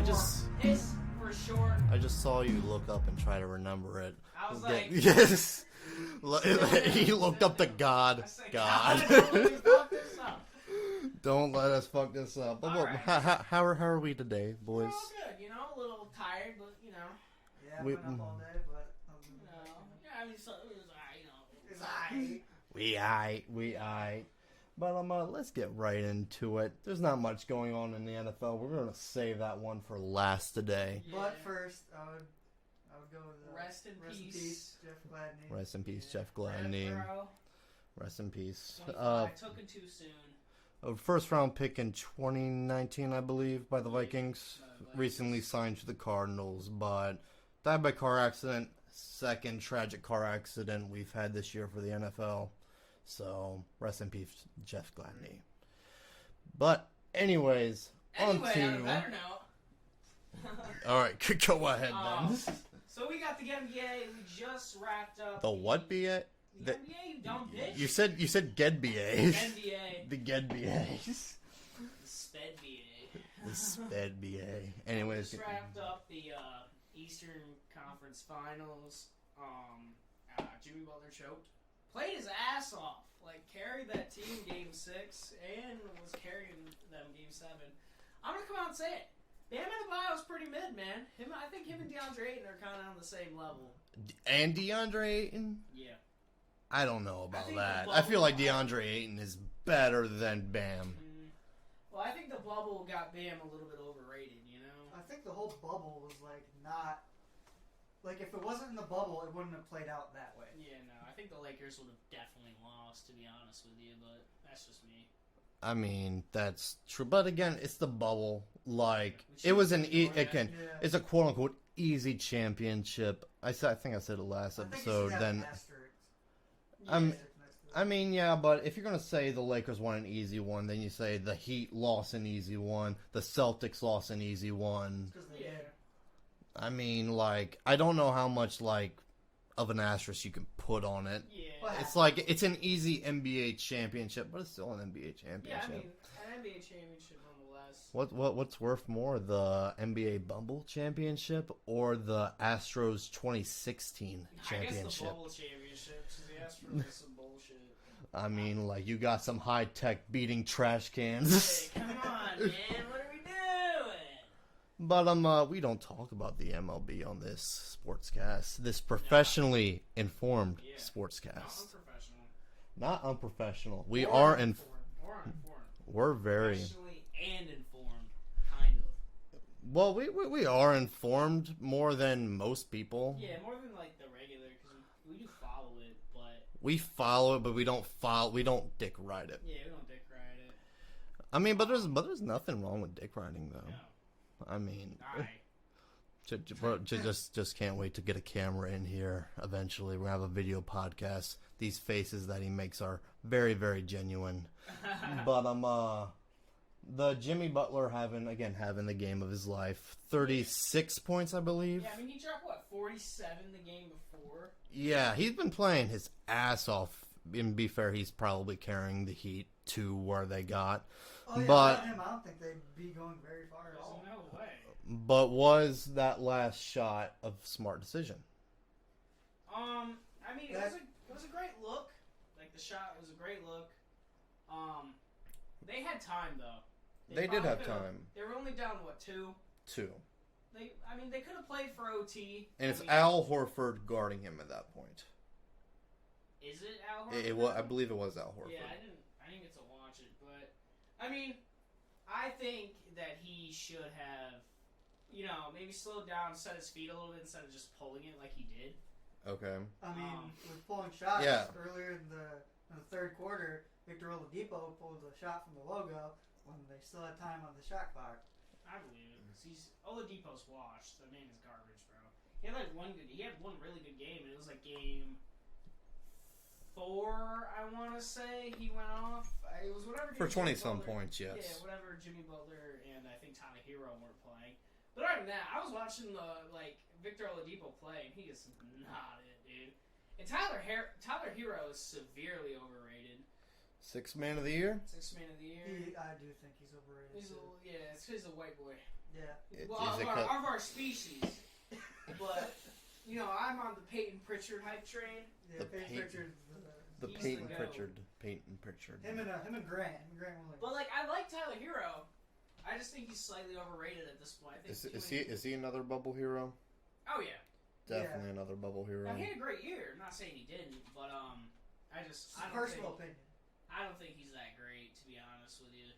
Piss for sure. I just saw you look up and try to remember it. I was like, yes. He looked up to God. I said, God. don't let me fuck this up. Don't let us fuck this up. But All right. how are we today, boys? We're all good, a little tired, but Yeah, I went up all day, but yeah, I mean, so it was alright, it's We aight. But let's get right into it. There's not much going on in the NFL. We're gonna save that one for last today. Yeah. But first, I would go with Rest in peace. Jeff Gladney. Rest in peace, Jeff Bro. Gladney. Rest in peace. 25, took it too soon. A first round pick in 2019, I believe, by the Vikings. Recently signed to the Cardinals, but died by car accident. Second tragic car accident we've had this year for the NFL. So, rest in peace, Jeff Gladney. But, anyways, on Anyway, to... on a better note. Alright, go ahead then. So we got the NBA. We just wrapped up. The what BA? The NBA, you dumb bitch. You said GED-BA. NBA. The GED-BAs. The Sped BA. The SPED BA. Anyways. Just wrapped up the Eastern Conference Finals. Jimmy Butler choked. Played his ass off. Carried that team Game 6 and was carrying them Game 7. I'm going to come out and say it. Bam Adebayo's pretty mid, man. I think him and DeAndre Ayton are kind of on the same level. And DeAndre Ayton? Yeah. I don't know about think that. the I feel like bubble- DeAndre Ayton is better than Bam. Well, I think the bubble got Bam a little bit overrated, I think the whole bubble was not. If it wasn't in the bubble, it wouldn't have played out that way. Yeah, no. I think the Lakers would have definitely lost, to be honest with you, but that's just me. I mean, that's true. But again, it's the bubble. It was it's a quote unquote easy championship. I think I said it last episode. I mean, yeah, but if you're gonna say the Lakers won an easy one, then you say the Heat lost an easy one, the Celtics lost an easy one. Yeah. I mean, I don't know how much of an asterisk you can put on it. Yeah. It's it's an easy NBA championship, but it's still an NBA championship. Yeah, I mean, an NBA championship nonetheless. What's worth more, the NBA Bubble championship or the Astros 2016 championship? I guess the Bubble championship, because the Astros is some bullshit. I mean, you got some high tech beating trash cans. Hey, come on, man, what are we doing? But we don't talk about the MLB on this sportscast. This professionally informed sportscast. Not unprofessional. Not unprofessional. We are informed. We're uninformed. We're very. Professionally and informed, kind of. Well, we are informed more than most people. Yeah, more than the regular, because we do follow it, but We follow it, but we don't dick ride it. yeah, we don't dick ride it. I mean, but there's nothing wrong with dick riding though. No. I mean, Alright. just can't wait to get a camera in here. Eventually, we're gonna have a video podcast. These faces that he makes are very, very genuine. But the Jimmy Butler having the game of his life. 36 points, I believe. Yeah, I mean, he dropped, 47 the game before? Yeah, he's been playing his ass off. And be fair, he's probably carrying the Heat to where they got. Oh, yeah, but him, I don't think they'd be going very far at all. No way. But was that last shot a smart decision? I mean, it was a great look. The shot was a great look. They had time, though. They did have time. They were only down, 2? 2. They could have played for OT. And it's Al Horford guarding him at that point. Is it Al Horford? I believe it was Al Horford. Yeah, I didn't get to watch it, but I mean, I think that he should have, maybe slowed down, set his feet a little bit instead of just pulling it like he did. Okay. I mean, with pulling shots earlier in the third quarter, Victor Oladipo pulled a shot from the logo when they still had time on the shot clock. I believe it, because Oladipo's washed. That man is garbage, bro. He had one really good game, and it was game 4, I want to say, he went off. It was whatever. For Jimmy 20-some Butler, points, yes. Yeah, whatever Jimmy Butler and I think Tyler Hero weren't playing. But other than that, I was watching Victor Oladipo play, and he is not it, dude. And Tyler Hero is severely overrated. Sixth man of the year? Sixth man of the year. I do think he's overrated. It's because he's a white boy. Yeah. Of our species. But, I'm on the Peyton Pritchard hype train. Yeah, Peyton Pritchard. The Peyton Pritchard. Peyton Pritchard. Him and Grant. Grant Williams. But, I like Tyler Hero. I just think he's slightly overrated at this point. Is he another bubble hero? Oh, yeah. Definitely another bubble hero. Now, he had a great year. I'm not saying he didn't, but personal opinion. I don't think he's that great, to be honest with you.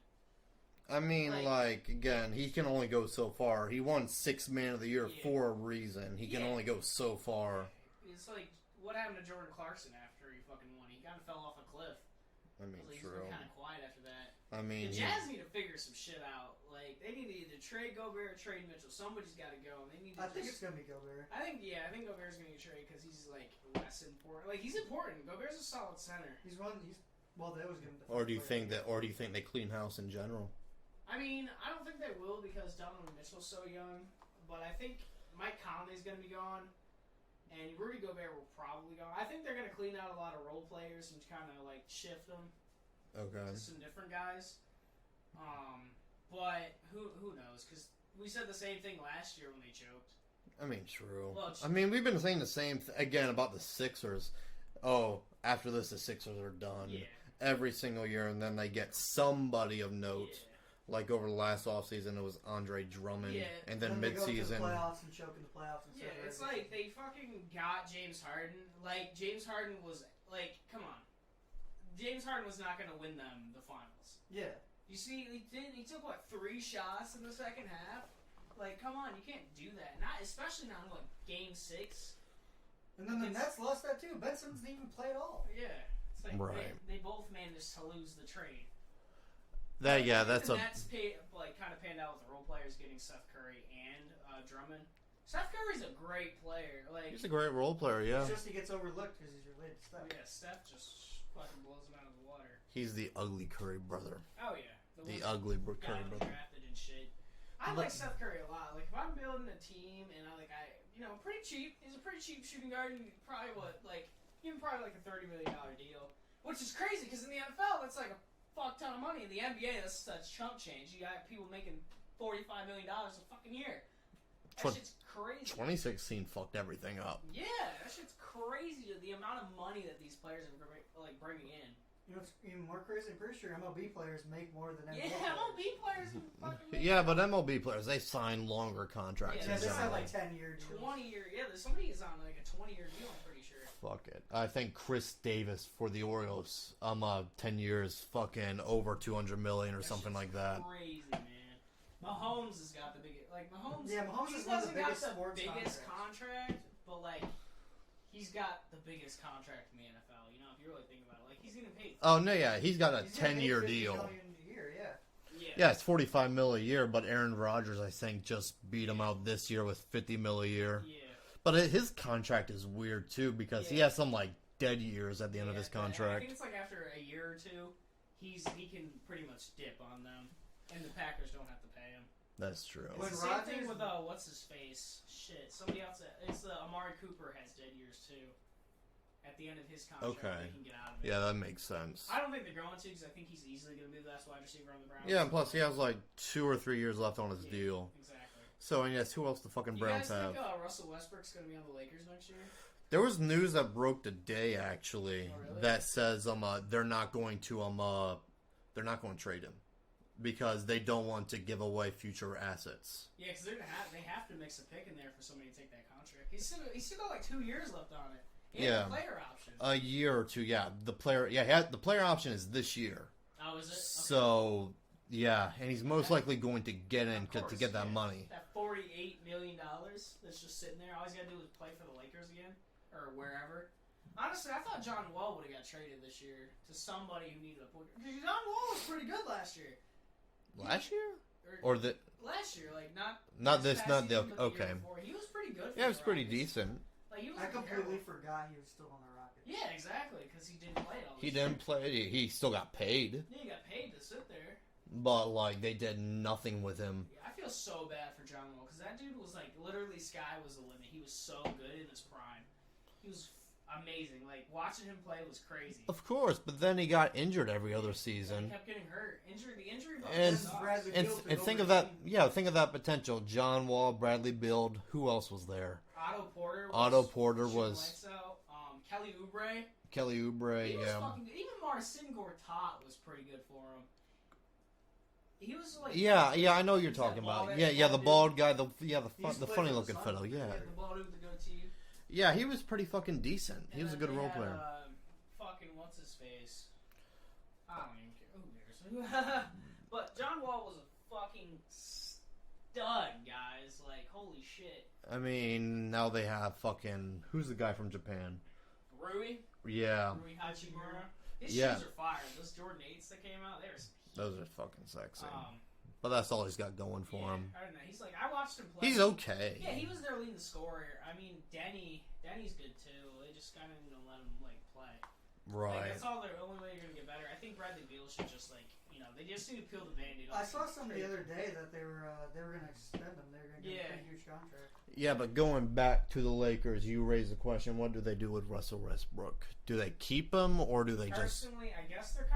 I mean, again, he can only go so far. He won Sixth Man of the Year for a reason. He can only go so far. It's like, what happened to Jordan Clarkson after he fucking won? He kind of fell off a cliff. I mean, He's true. been kind of quiet after that. I mean, the Jazz need to figure some shit out. They need to either trade Gobert or trade Mitchell. Somebody's got to go. I think it's gonna be Gobert. I think Gobert's gonna get traded because he's less important. He's important. Gobert's a solid center. They always give him. Or do you think they clean house in general? I mean, I don't think they will because Donovan Mitchell's so young. But I think Mike Conley's gonna be gone, and Rudy Gobert will probably go. I think they're gonna clean out a lot of role players and kind of shift them. Okay. To some different guys. But who knows? Because we said the same thing last year when they choked. I mean, true. Well, I mean, we've been saying the same again about the Sixers. Oh, after this, the Sixers are done. Yeah. Every single year, and then they get somebody of note. Yeah. Like over the last offseason, it was Andre Drummond. Yeah. And then they midseason. go to the playoffs and choke in the playoffs. Yeah, it's like they fucking got James Harden. James Harden was come on. James Harden was not going to win them the finals. Yeah. You see, he took 3 shots in the second half? Come on, you can't do that. Especially not in Game 6. And then the Nets lost that too. Ben Simmons didn't even play at all. Yeah. It's right. They both managed to lose the trade. That's the Nets kind of panned out with the role players getting Seth Curry and Drummond. Seth Curry's a great player. He's a great role player, yeah. It's just he gets overlooked because he's related to Steph. Yeah, Steph just fucking blows him out of the water. He's the ugly Curry brother. Oh yeah, the ugly Curry brother. Drafted and shit. I like Seth Curry a lot. If I'm building a team and pretty cheap. He's a pretty cheap shooting guard. And probably give him probably a $30 million deal, which is crazy because in the NFL that's a fuck ton of money. In the NBA that's chump change. You got people making $45 million a fucking year. That shit's crazy. 2016 fucked everything up. Yeah, that shit's crazy. The amount of money that these players are bringing in. You know what's even more crazy? I'm pretty sure MLB players make more than NBA players. Yeah, MLB players fucking make yeah, but MLB players, they sign longer contracts. Yeah, they sign 10-year deals. 20-year, yeah, somebody is on a 20-year deal, I'm pretty sure. Fuck it. I think Chris Davis for the Orioles, 10 years, fucking over $200 million or something like that. Crazy, man. Mahomes has got the biggest, Mahomes. Yeah, Mahomes is one of the biggest contract, but he's got the biggest contract in the NFL. If you really think about it, he's getting paid. Oh no, yeah, he's got a 10-year deal. $50 million a year, yeah. Yeah, it's $45 million a year, but Aaron Rodgers, I think, just beat him out this year with $50 million a year. Yeah. But his contract is weird too because he has some dead years at the end of his contract. I think it's after a year or two, he can pretty much dip on them, and the Packers don't have to pay him. That's true. It's the same thing with what's his face? Shit, somebody else. It's Amari Cooper has dead years too. At the end of his contract, they can get out of it. Yeah, that makes sense. I don't think they're going to because I think he's easily going to be the best wide receiver on the Browns. Yeah, and plus he has 2 or 3 years left on his deal. Exactly. So, and yes, who else the fucking Browns have? You guys think Russell Westbrook's going to be on the Lakers next year? There was news that broke today actually that says they're not going to trade him because they don't want to give away future assets. Yeah, because they have to mix a pick in there for somebody to take that contract. He's still got 2 years left on it. And the player option. A year or two, yeah. The player option is this year. Oh, is it? Okay. So, yeah, and he's most likely going to get in to get that money. That $48 million that's just sitting there. All he's got to do is play for the Lakers again or wherever. Honestly, I thought John Wall would have got traded this year to somebody who needed a point. Because John Wall was pretty good last year. Last year? Last year, not this, not the okay. He was pretty good. Yeah, it was pretty decent. I completely forgot he was still on the Rockets. Yeah, exactly, because he didn't play all this. He didn't play. He still got paid. Yeah, he got paid to sit there. But they did nothing with him. Yeah, I feel so bad for John Wall because that dude was literally sky was the limit. He was so good in his prime. He was amazing. Like, watching him play was crazy. Of course, but then he got injured every other season. He kept getting hurt. The injury bug and think of that. Yeah, think of that potential. John Wall, Bradley Beal. Who else was there? Otto Porter was. Kelly Oubre. He was fucking good. Even Marcin Gortat was pretty good for him. He was like. Yeah, I know what you're talking about. Yeah, the bald guy. The funny looking fellow. Yeah. The bald with the goatee. Yeah, he was pretty fucking decent. He was a good role player. Fucking what's his face? I don't even care. Who cares? But John Wall was a fucking stud, guys. Like, holy shit. I mean, now they have fucking... Who's the guy from Japan? Rui? Yeah. Rui Hachimura. His shoes are fire. Those Jordan 8s that came out, those are fucking sexy. But that's all he's got going for him. I don't know. He's like, I watched him play. He's okay. Yeah, he was their leading scorer. I mean, Denny's good too. They just kind of need to let him like play. Right. Like, that's all. The only way you're gonna get better. I think Bradley Beal should just like, they just need to peel the Band-Aid off. I saw something the other day that they were gonna extend him. They were gonna give him a huge contract. Yeah, but going back to the Lakers, you raised the question: what do they do with Russell Westbrook? Do they keep him or do they Personally, I guess they're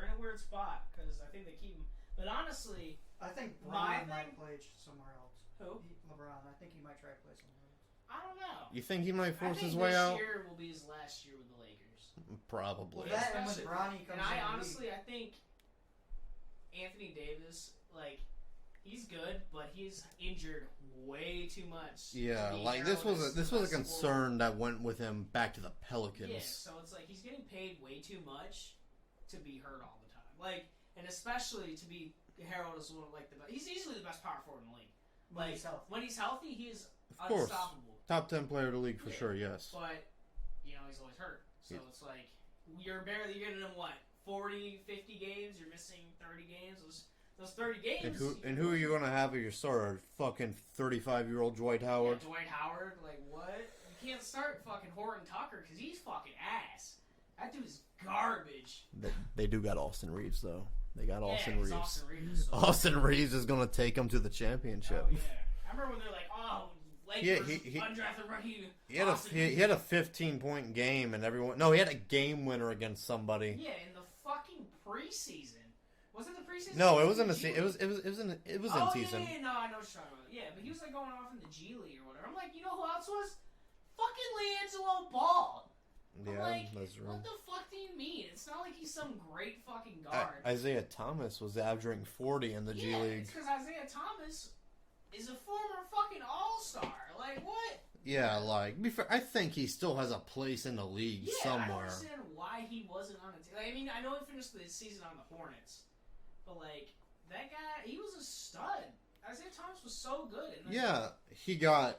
in a weird spot because I think they keep him. But honestly, I think LeBron might play somewhere else. Who? LeBron. I think he might try to play somewhere else. I don't know. You think he might force his way out? This year will be his last year with the Lakers. Probably. Well, that and when Bronny comes in. I think Anthony Davis, like, he's good, but he's injured way too much. Yeah, like this was a concern that went with him back to the Pelicans. Yeah, so it's like he's getting paid way too much to be hurt all the time. Like, and especially to be heralded as one of like the best. He's easily the best power forward in the league. Like, when he's healthy, he is unstoppable. Top 10 player of the league for sure. Yes. But he's always hurt. So it's like you're getting him 40, 50 games. You're missing 30 games. Those 30 games. And who are you going to have as your starter? Fucking 35-year-old Dwight Howard? Yeah, Dwight Howard? Like, what? You can't start fucking Horton Tucker because he's fucking ass. That dude's garbage. They do got Austin Reeves, though. They got Austin Reeves. Austin Reeves. Austin Reeves is going to take them to the championship. Oh, yeah. I remember when they're like, Lakers, undrafted rookie. He had a 15-point game, and everyone... No, he had a game winner against somebody. Yeah, in the fucking preseason. Was it the preseason? No, it was in the season. It was in season. Yeah, no, I know what you're talking about. Yeah, but he was like going off in the G League or whatever. I'm like, you know who else was? Fucking LiAngelo Ball. Yeah, like, that's right. What the fuck do you mean? It's not like he's some great fucking guard. Isaiah Thomas was averaging 40 in the G League. It's because Isaiah Thomas is a former fucking all-star. Like, what? Yeah, like, be fair, I think he still has a place in the league somewhere. I don't understand why he wasn't on a team. Like, I mean, I know he finished the season on the Hornets, but, like, that guy, he was a stud. Isaiah Thomas was so good. Yeah, he got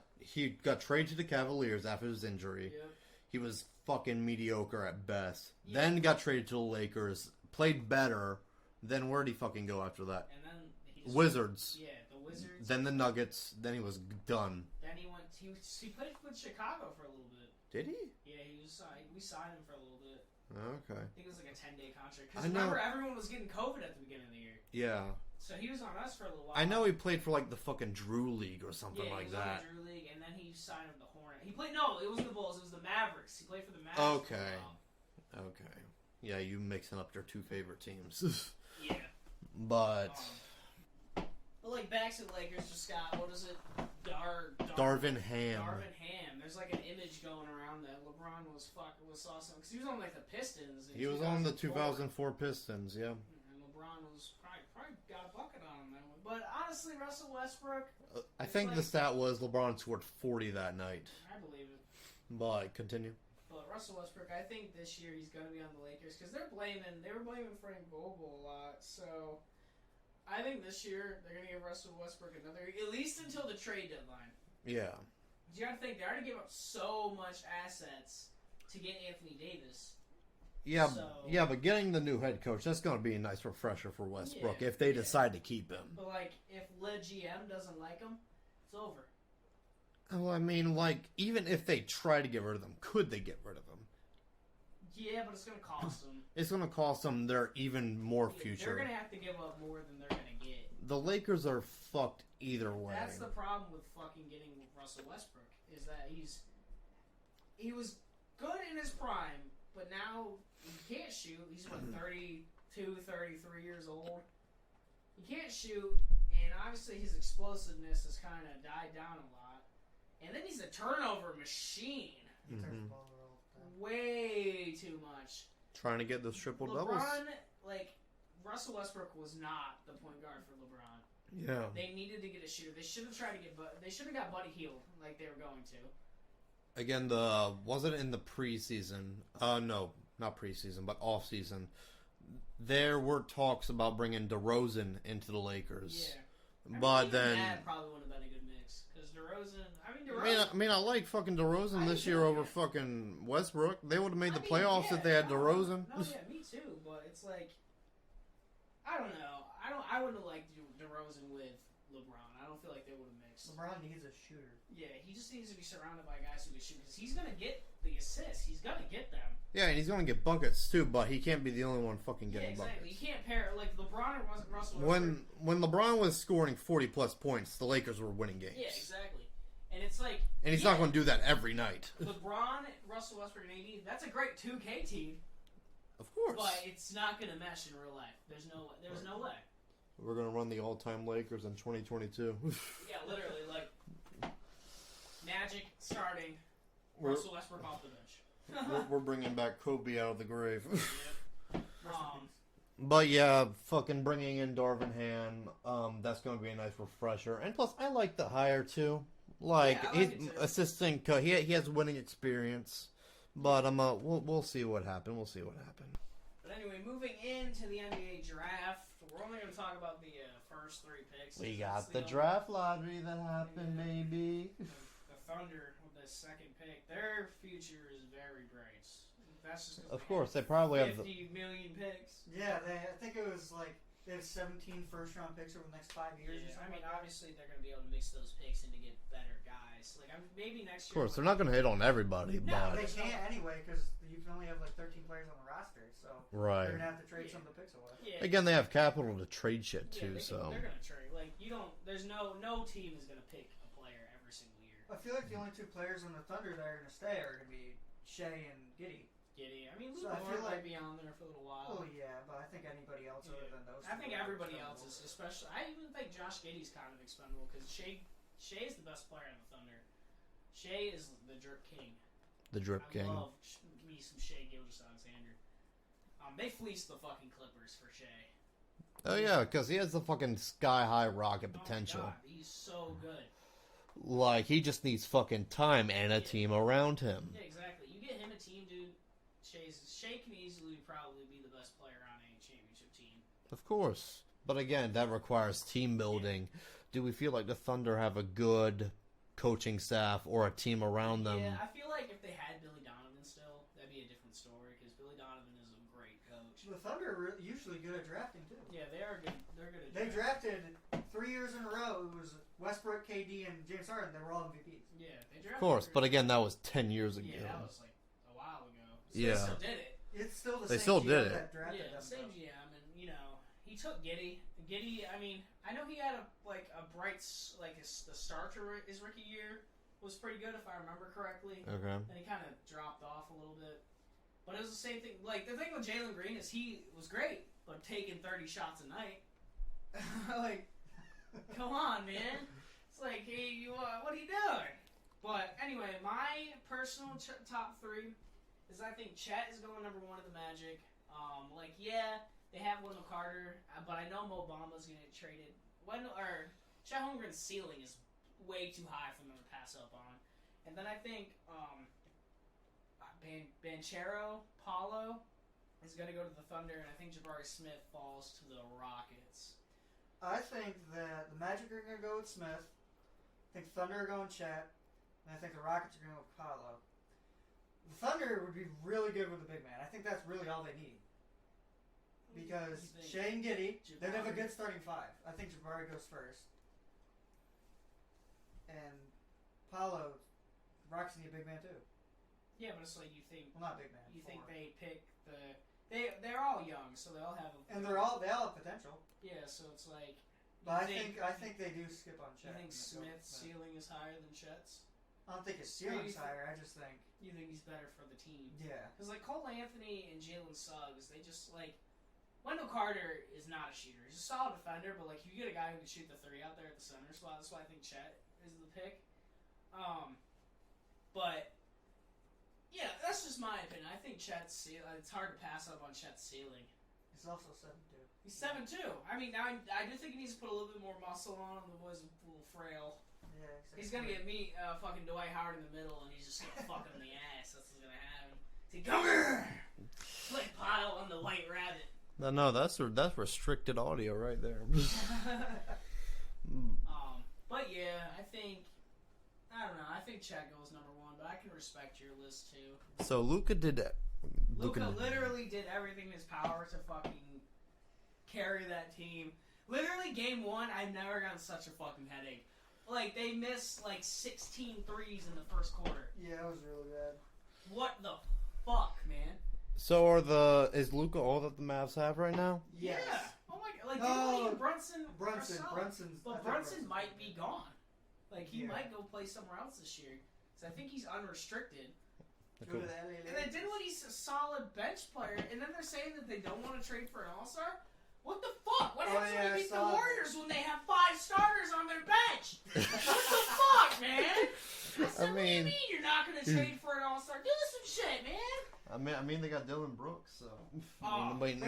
traded to the Cavaliers after his injury. Yep. He was fucking mediocre at best. Yeah. Then got traded to the Lakers, played better. Then where'd he fucking go after that? And then Wizards. Yeah, the Wizards. Then the Nuggets. Then he was done. Then he went. He played with Chicago for a little bit. Did he? Yeah, he was. We signed him for a little bit. Okay. I think it was like a 10-day contract. Because remember, everyone was getting COVID at the beginning of the year. Yeah. So he was on us for a little while. I know he played for like the fucking Drew League or something like that. Yeah, he was on the Drew League, and then he signed with the Hornets. He played. No, it wasn't the Bulls. It was the Mavericks. He played for the Mavericks. Okay. Okay. Yeah, you mixing up your two favorite teams. Yeah. But like back to the Lakers just got, what is it? Darvin Ham. Darvin Ham. There's like an image going around that LeBron was awesome because he was on like the Pistons. He was on the 2004 Pistons, yeah. And LeBron was probably got a bucket on him that one. But honestly, Russell Westbrook. I think the stat was LeBron scored 40 that night. I believe it. But continue. But Russell Westbrook, I think this year he's going to be on the Lakers because they were blaming Frank Vogel a lot. So I think this year they're going to give Russell Westbrook another, at least until the trade deadline. Yeah. You got to think they already gave up so much assets to get Anthony Davis. Yeah, yeah, but getting the new head coach, that's going to be a nice refresher for Westbrook if they decide to keep him. But like, if the GM doesn't like him, it's over. Oh, I mean, like, even if they try to get rid of them, could they get rid of them? Yeah, but it's going to cost them. It's going to cost them their even more future. They're going to have to give up more than they're going to get. The Lakers are fucked either way. That's the problem with fucking getting Russell Westbrook, is that he was good in his prime, but now he can't shoot. He's, 32, 33 years old. He can't shoot, and obviously his explosiveness has kind of died down a lot. And then he's a turnover machine. He turns the ball over all the time. Way too much. Trying to get those triple doubles. LeBron, Russell Westbrook was not the point guard for LeBron. Yeah. They needed to get a shooter. They should have tried to get. They should have got Buddy Hield like they were going to. Again, was it in the preseason? No, not preseason, but off season. There were talks about bringing DeRozan into the Lakers. Yeah. But then that probably would have been a good mix because DeRozan. I mean, I like fucking DeRozan this year over fucking Westbrook. They would have made the playoffs if they had DeRozan. No, yeah, me too. But it's like, I don't know. I wouldn't have liked DeRozan with LeBron. I don't feel like they would have mixed. LeBron needs a shooter. Yeah, he just needs to be surrounded by guys who can shoot because he's gonna get the assists. He's gonna get them. Yeah, and he's gonna get buckets too, but he can't be the only one fucking getting exactly. buckets. You can't pair LeBron and Russell Westbrook. When LeBron was scoring 40+ points, the Lakers were winning games. Yeah, exactly. And it's like, and he's not going to do that every night. LeBron, Russell Westbrook, and AD, that's a great 2K team. Of course. But it's not going to mesh in real life. There's no way. We're going to run the all-time Lakers in 2022. Yeah, literally, Magic starting, Russell Westbrook off the bench. we're bringing back Kobe out of the grave. Yep. But yeah, fucking bringing in Darvin Ham, that's going to be a nice refresher. And plus, I like the hire too. He's assistant coach. He has winning experience. But we'll see what happens. But anyway, moving into the NBA draft, we're only going to talk about the first 3 picks. We got the draft lottery that happened, maybe. The Thunder with the second pick, their future is very bright. That's just of course, they probably have 50 million picks. Yeah, I think it was they have 17 first-round picks over the next 5 years. Yeah, I mean, obviously they're going to be able to mix those picks in to get better guys. Maybe next year. Of course, they're not going to hit on everybody, No, but they can't anyway because you can only have 13 players on the roster, so right. They're going to have to trade some of the picks away. Yeah. Again, they have capital to trade shit too, so they're going to trade. There's no team is going to pick a player every single year. I feel like the only 2 players on the Thunder that are going to stay are going to be Shea and Giddey. I mean, Luka might be on there for a little while. Oh yeah, but I think anybody else other than those. I think everybody else is, especially. I even think Josh Giddey's kind of expendable because Shea is the best player in the Thunder. Shea is the drip king. The drip king. I love me some Shea Gilgeous-Alexander. They fleeced the fucking Clippers for Shea. Oh yeah, because he has the fucking sky high rocket potential. God, he's so good. He just needs fucking time and a team around him. Yeah, exactly. You get him a team, dude. Shea can easily probably be the best player on a championship team. Of course. But again, that requires team building. Yeah. Do we feel like the Thunder have a good coaching staff or a team around them? Yeah, I feel like if they had Billy Donovan still, that'd be a different story because Billy Donovan is a great coach. The Thunder are usually good at drafting too. Yeah, they are good. They're good at drafting. They drafted 3 years in a row. It was Westbrook, KD, and James Harden. They were all MVPs. Yeah, they drafted. Of course, but again, that was 10 years ago. Yeah, that was a while ago. So yeah. They still did it. It's still the they same still GM did it. That drafted them, same GM, and he took Giddey. Giddey, I mean, I know he had a bright the start to his rookie year was pretty good if I remember correctly. Okay. Then he kind of dropped off a little bit, but it was the same thing. The thing with Jalen Green is he was great, but taking 30 shots a night, come on, man. It's hey, what are you doing? But anyway, my personal top 3. I think Chet is going number 1 at the Magic. They have Wendell Carter, but I know Mo Bamba's going to get traded. Chet Holmgren's ceiling is way too high for them to pass up on. And then I think Banchero, Paulo, is going to go to the Thunder, and I think Jabari Smith falls to the Rockets. I think that the Magic are going to go with Smith. I think Thunder are going Chet. And I think the Rockets are going to go with Paulo. The Thunder would be really good with a big man. I think that's really all they need. Because Shea and Giddey, they'd have a good starting 5. I think Jabari goes first. And Paulo, Rockets need a big man too. Yeah, but it's you think... Well, not big man. You think they pick the... They're all young, so they all have... And they all have potential. Yeah, so it's But I think they do skip on Chet. You think Smith's ceiling is higher than Chet's? I don't think his ceiling's higher. I just think you think he's better for the team. Yeah. Because like Cole Anthony and Jalen Suggs, they just like Wendell Carter is not a shooter. He's a solid defender, but like you get a guy who can shoot the three out there at the center spot. That's why I think Chet is the pick. But yeah, that's just my opinion. I think Chet's ceiling. It's hard to pass up on Chet's ceiling. He's also 7'2". He's 7'2". I mean, now I do think he needs to put a little bit more muscle on him. The boy's a little frail. Yeah, exactly. He's gonna get me fucking Dwight Howard in the middle, and he's just gonna fuck him in the ass. That's what's gonna happen. He's like, come here, like pile on the white rabbit. No, that's restricted audio right there. But yeah, I don't know. I think Chet goes number one, but I can respect your list too. So Luka did that. Luka literally did everything in his power to fucking carry that team. Literally, game one, I've never gotten such a fucking headache. Like, they missed, like, 16 threes in the first quarter. Yeah, it was really bad. What the fuck, man? So is Luka all that the Mavs have right now? Yes. Yeah. Oh my god. Like, they Brunson. But Brunson might be gone. Like, he might go play somewhere else this year. Because I think he's unrestricted. Go to the LA And then Dinwiddie's a solid bench player, and then they're saying that they don't want to trade for an all-star? What the fuck? What happens when they beat the Warriors when they have 5 starters on their bench? What the fuck, man? What do you mean you're not going to trade for an all-star? Do some shit, man. I mean, they got Dylan Brooks, so. They got Reggie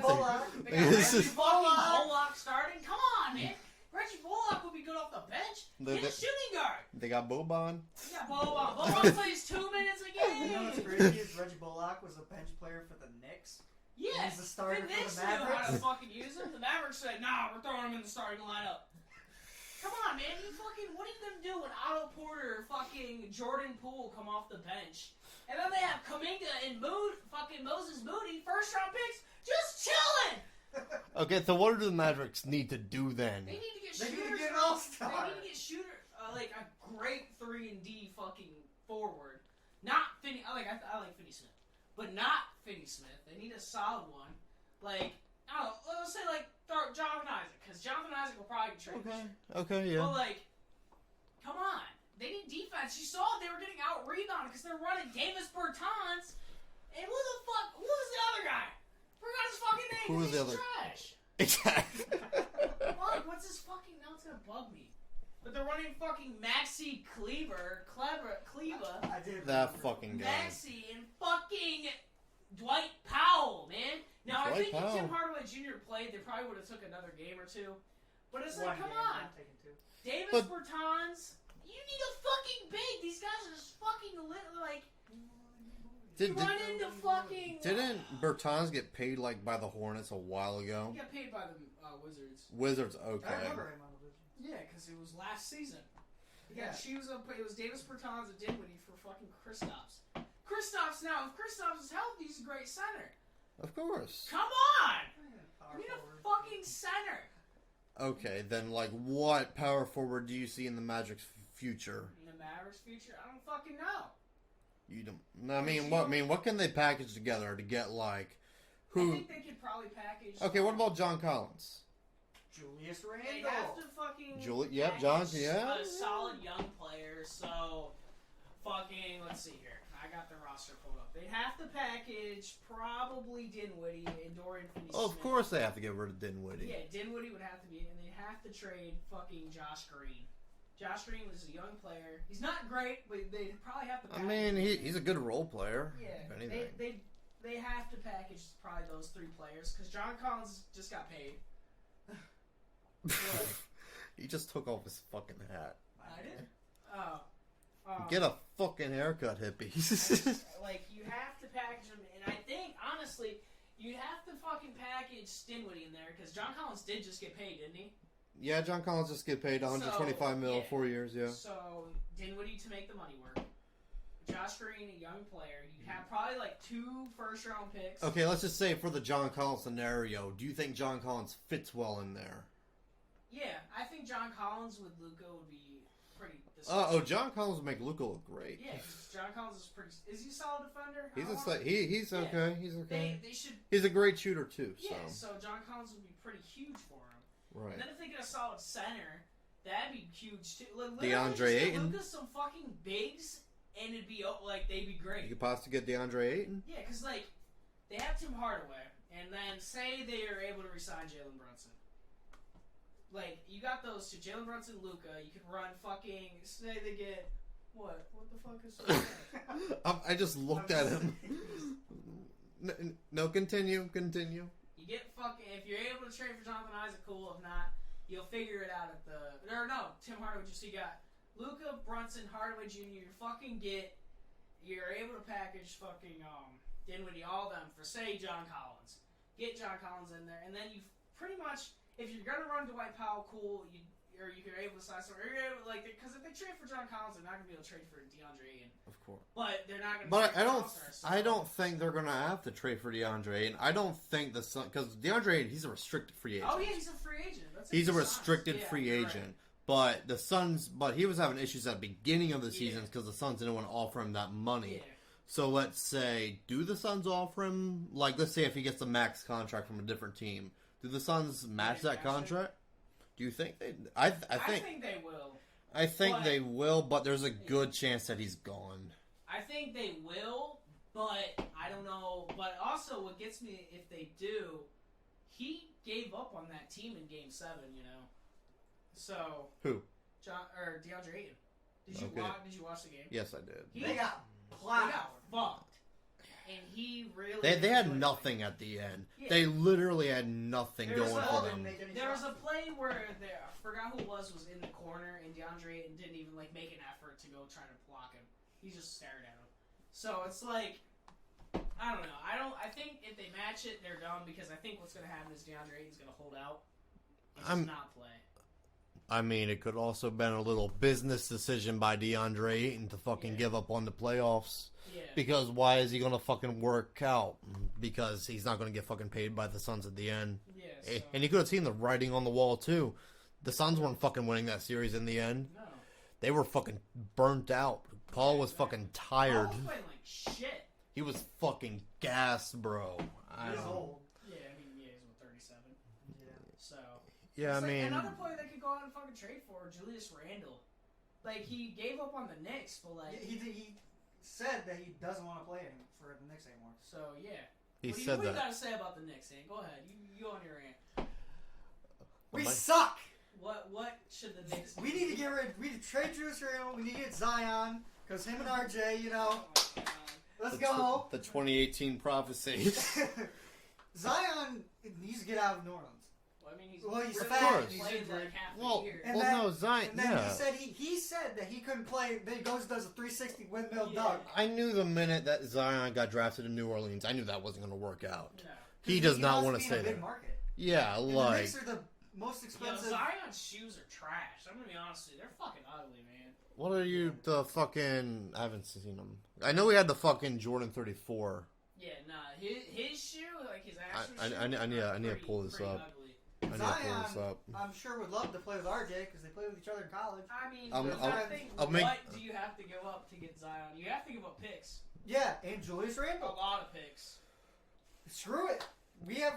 Bullock. They got Reggie Bullock starting? Come on, man. Reggie Bullock would be good off the bench. Get a shooting guard. They got Boban. Yeah, Boban. Boban plays 2 minutes a game. You know what's crazy is Reggie Bullock was a bench player for the Knicks. Yeah, he's the starter the for Knicks the Mavericks. knew how to fucking use him. The Mavericks said, nah, we're throwing him in the starting lineup. Come on, man. What are you going to do when Otto Porter, fucking Jordan Poole come off the bench? And then they have Kuminga and fucking Moses Moody, first-round picks, just chilling. Okay, so what do the Mavericks need to do then? They need to get They shooters. need to get an all-star. They need to get like a great 3-and-D fucking forward. Not Finney. I like Finney Smith. But not Finney Smith. They need a solid one. Like, I don't know, let's say, like, Jonathan Isaac. Because Jonathan Isaac will probably get traded. Okay, yeah. But, like, come on. They need defense. You saw they were getting out-rebounded because they're running Davis Bertans. And who was the other guy? Forgot his fucking name. Who was the other? Trash. Exactly. Fuck, what's his fucking... Now it's gonna bug me. But they're running fucking Maxi Kleber. I did that fucking guy. Maxi and fucking Dwight Powell, man. Now, I think if Tim Hardaway Jr. played, they probably would have took another game or two. But it's like, come on. Davis Bertans, you need a fucking big. These guys are just fucking like... Didn't Bertans get paid like by the Hornets a while ago? He got paid by the Wizards. Wizards, okay. I remember him on the Wizards. Yeah, because it was last season. Yeah. It was Davis Bertans and Dinwiddie for fucking Kristaps. Kristaps now, if Kristaps is healthy, he's a great center. Of course. Come on! You need a fucking center. Okay, then like what power forward do you see in the Magic's future? In the Mavericks' future? I don't fucking know. You don't. I mean, what can they package together to get like who? I think they could probably package. Okay, what about John Collins? Julius They Randle. have to fucking. Yep, John. Yeah. A solid young player. So, fucking. Let's see here. I got the roster pulled up. They'd have to package probably Dinwiddie and Dorian Finney-Smith. Oh, of course they have to get rid of Dinwiddie. Yeah, Dinwiddie would have to be, and they'd have to trade fucking Josh Green. Josh Green was a young player. He's not great, but they'd probably have to package I mean, he's a good role player. Yeah, if anything. they have to package probably those 3 players, because John Collins just got paid. He just took off his fucking hat. I did? Oh. Get a fucking haircut, hippie. Like, you have to package them, and I think, honestly, you have to fucking package Dinwiddie in there, because John Collins did just get paid, didn't he? Yeah, John Collins just get paid $125 million, 4 years, yeah. So, Dinwiddie to make the money work. Josh Green, a young player. You have probably like 2 first-round picks. Okay, let's just say for the John Collins scenario, do you think John Collins fits well in there? Yeah, I think John Collins with Luka would be pretty... John Collins would make Luka look great. Yeah, John Collins is pretty... Is he a solid defender? He's okay. He's okay. They should... He's a great shooter, too. Yeah, so John Collins would be pretty huge for him. Right. And then if they get a solid center, That'd be huge too. Like, DeAndre Ayton. Luka some fucking bigs, and it'd be like they'd be great. You could possibly get DeAndre Ayton. Yeah, because like they have Tim Hardaway, and then say they are able to resign Jalen Brunson. Like you got those two, Jalen Brunson, Luka. You could run fucking. Say they get what? What the fuck is that? I just looked at him. No, continue. You get fucking if you're able to trade for Jonathan Isaac, cool. If not, you'll figure it out at the. Or no, Tim Hardaway. Just so you got Luka, Brunson, Hardaway Jr. You're able to package fucking Dinwiddie, all of them for say John Collins. Get John Collins in there, and then you pretty much if you're gonna run Dwight Powell, cool. You're able to sign someone. Because if they trade for John Collins, they're not gonna be able to trade for DeAndre Ayton. Of course. But they're not gonna. But I don't think they're gonna have to trade for DeAndre Ayton. I don't think the Suns, because DeAndre Ayton, he's a restricted free agent. Oh yeah, he's a free agent. He's a restricted free agent. Right. But the Suns, he was having issues at the beginning of the season because the Suns didn't want to offer him that money. Yeah. So let's say, do the Suns offer him, like, let's say if he gets a max contract from a different team, do the Suns match that contract? Do you think they? I think they will. I think they will, but there's a good chance that he's gone. I think they will, but I don't know. But also, what gets me if they do, he gave up on that team in Game 7. You know, so who? DeAndre Ayton. Did you watch the game? Yes, I did. They got fucked. And he really... They had nothing at the end. Yeah. They literally had nothing going for them. There was a play where I forgot who it was in the corner, and DeAndre Ayton didn't even make an effort to go try to block him. He just stared at him. So it's like, I don't know. I think if they match it, they're done, because I think what's going to happen is DeAndre Ayton's going to hold out and just not play. I mean, it could also have been a little business decision by DeAndre Ayton to fucking give up on the playoffs. Yeah. Because why is he going to fucking work out? Because he's not going to get fucking paid by the Suns at the end. Yeah, so. And you could have seen the writing on the wall, too. The Suns weren't fucking winning that series in the end. No. They were fucking burnt out. Paul was fucking tired. Paul was playing like shit. He was fucking gassed, bro. He's old. Yeah, he's 37. Yeah. So. Yeah, I mean. Another player they could go out and fucking trade for, Julius Randle. Like, he gave up on the Knicks, but like. He said that he doesn't want to play for the Knicks anymore. So, yeah. He said that. What do you got to say about the Knicks, Ant? Go ahead. You on your rant. We suck! What should the Knicks do? We need to trade Julius Randle. We need to get Zion. Because him and RJ, you know. Let's go. The 2018 prophecy. Zion needs to get out of New Orleans. Well, he's fat. He's played like half well, the year. no, Zion. And then yeah. he said that he couldn't play. Then he goes and does a 360 windmill dunk. I knew the minute that Zion got drafted in New Orleans, I knew that wasn't going to work out. No. He does not want to stay in a there. big market. Yeah, and like. the Knicks are the most expensive. Zion's shoes are trash. I'm gonna be honest with you. They're fucking ugly, man. What are you the fucking? I haven't seen them. I know we had the fucking Jordan 34. Yeah, nah. His shoe, like his actual shoe. I need to pull this up. Ugly. Zion, I'm sure would love to play with RJ because they play with each other in college. I mean, what do you have to give up to get Zion? You have to give up picks. Yeah, and Julius Randle. A lot of picks. Screw it. We get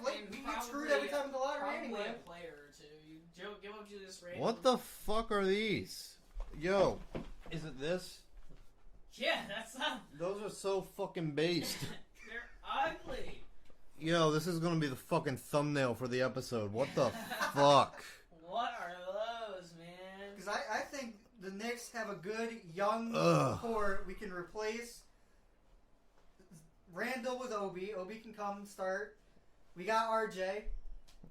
screwed every time in the lottery anyway. A player or two. You give up Julius Randle. What the fuck are these? Yo, is it this? Yeah, that's not. Those are so fucking based. They're ugly. Yo, this is gonna be the fucking thumbnail for the episode. What the fuck? What are those, man? Because I think the Knicks have a good young core. We can replace Randall with Obi. Obi can come and start. We got RJ.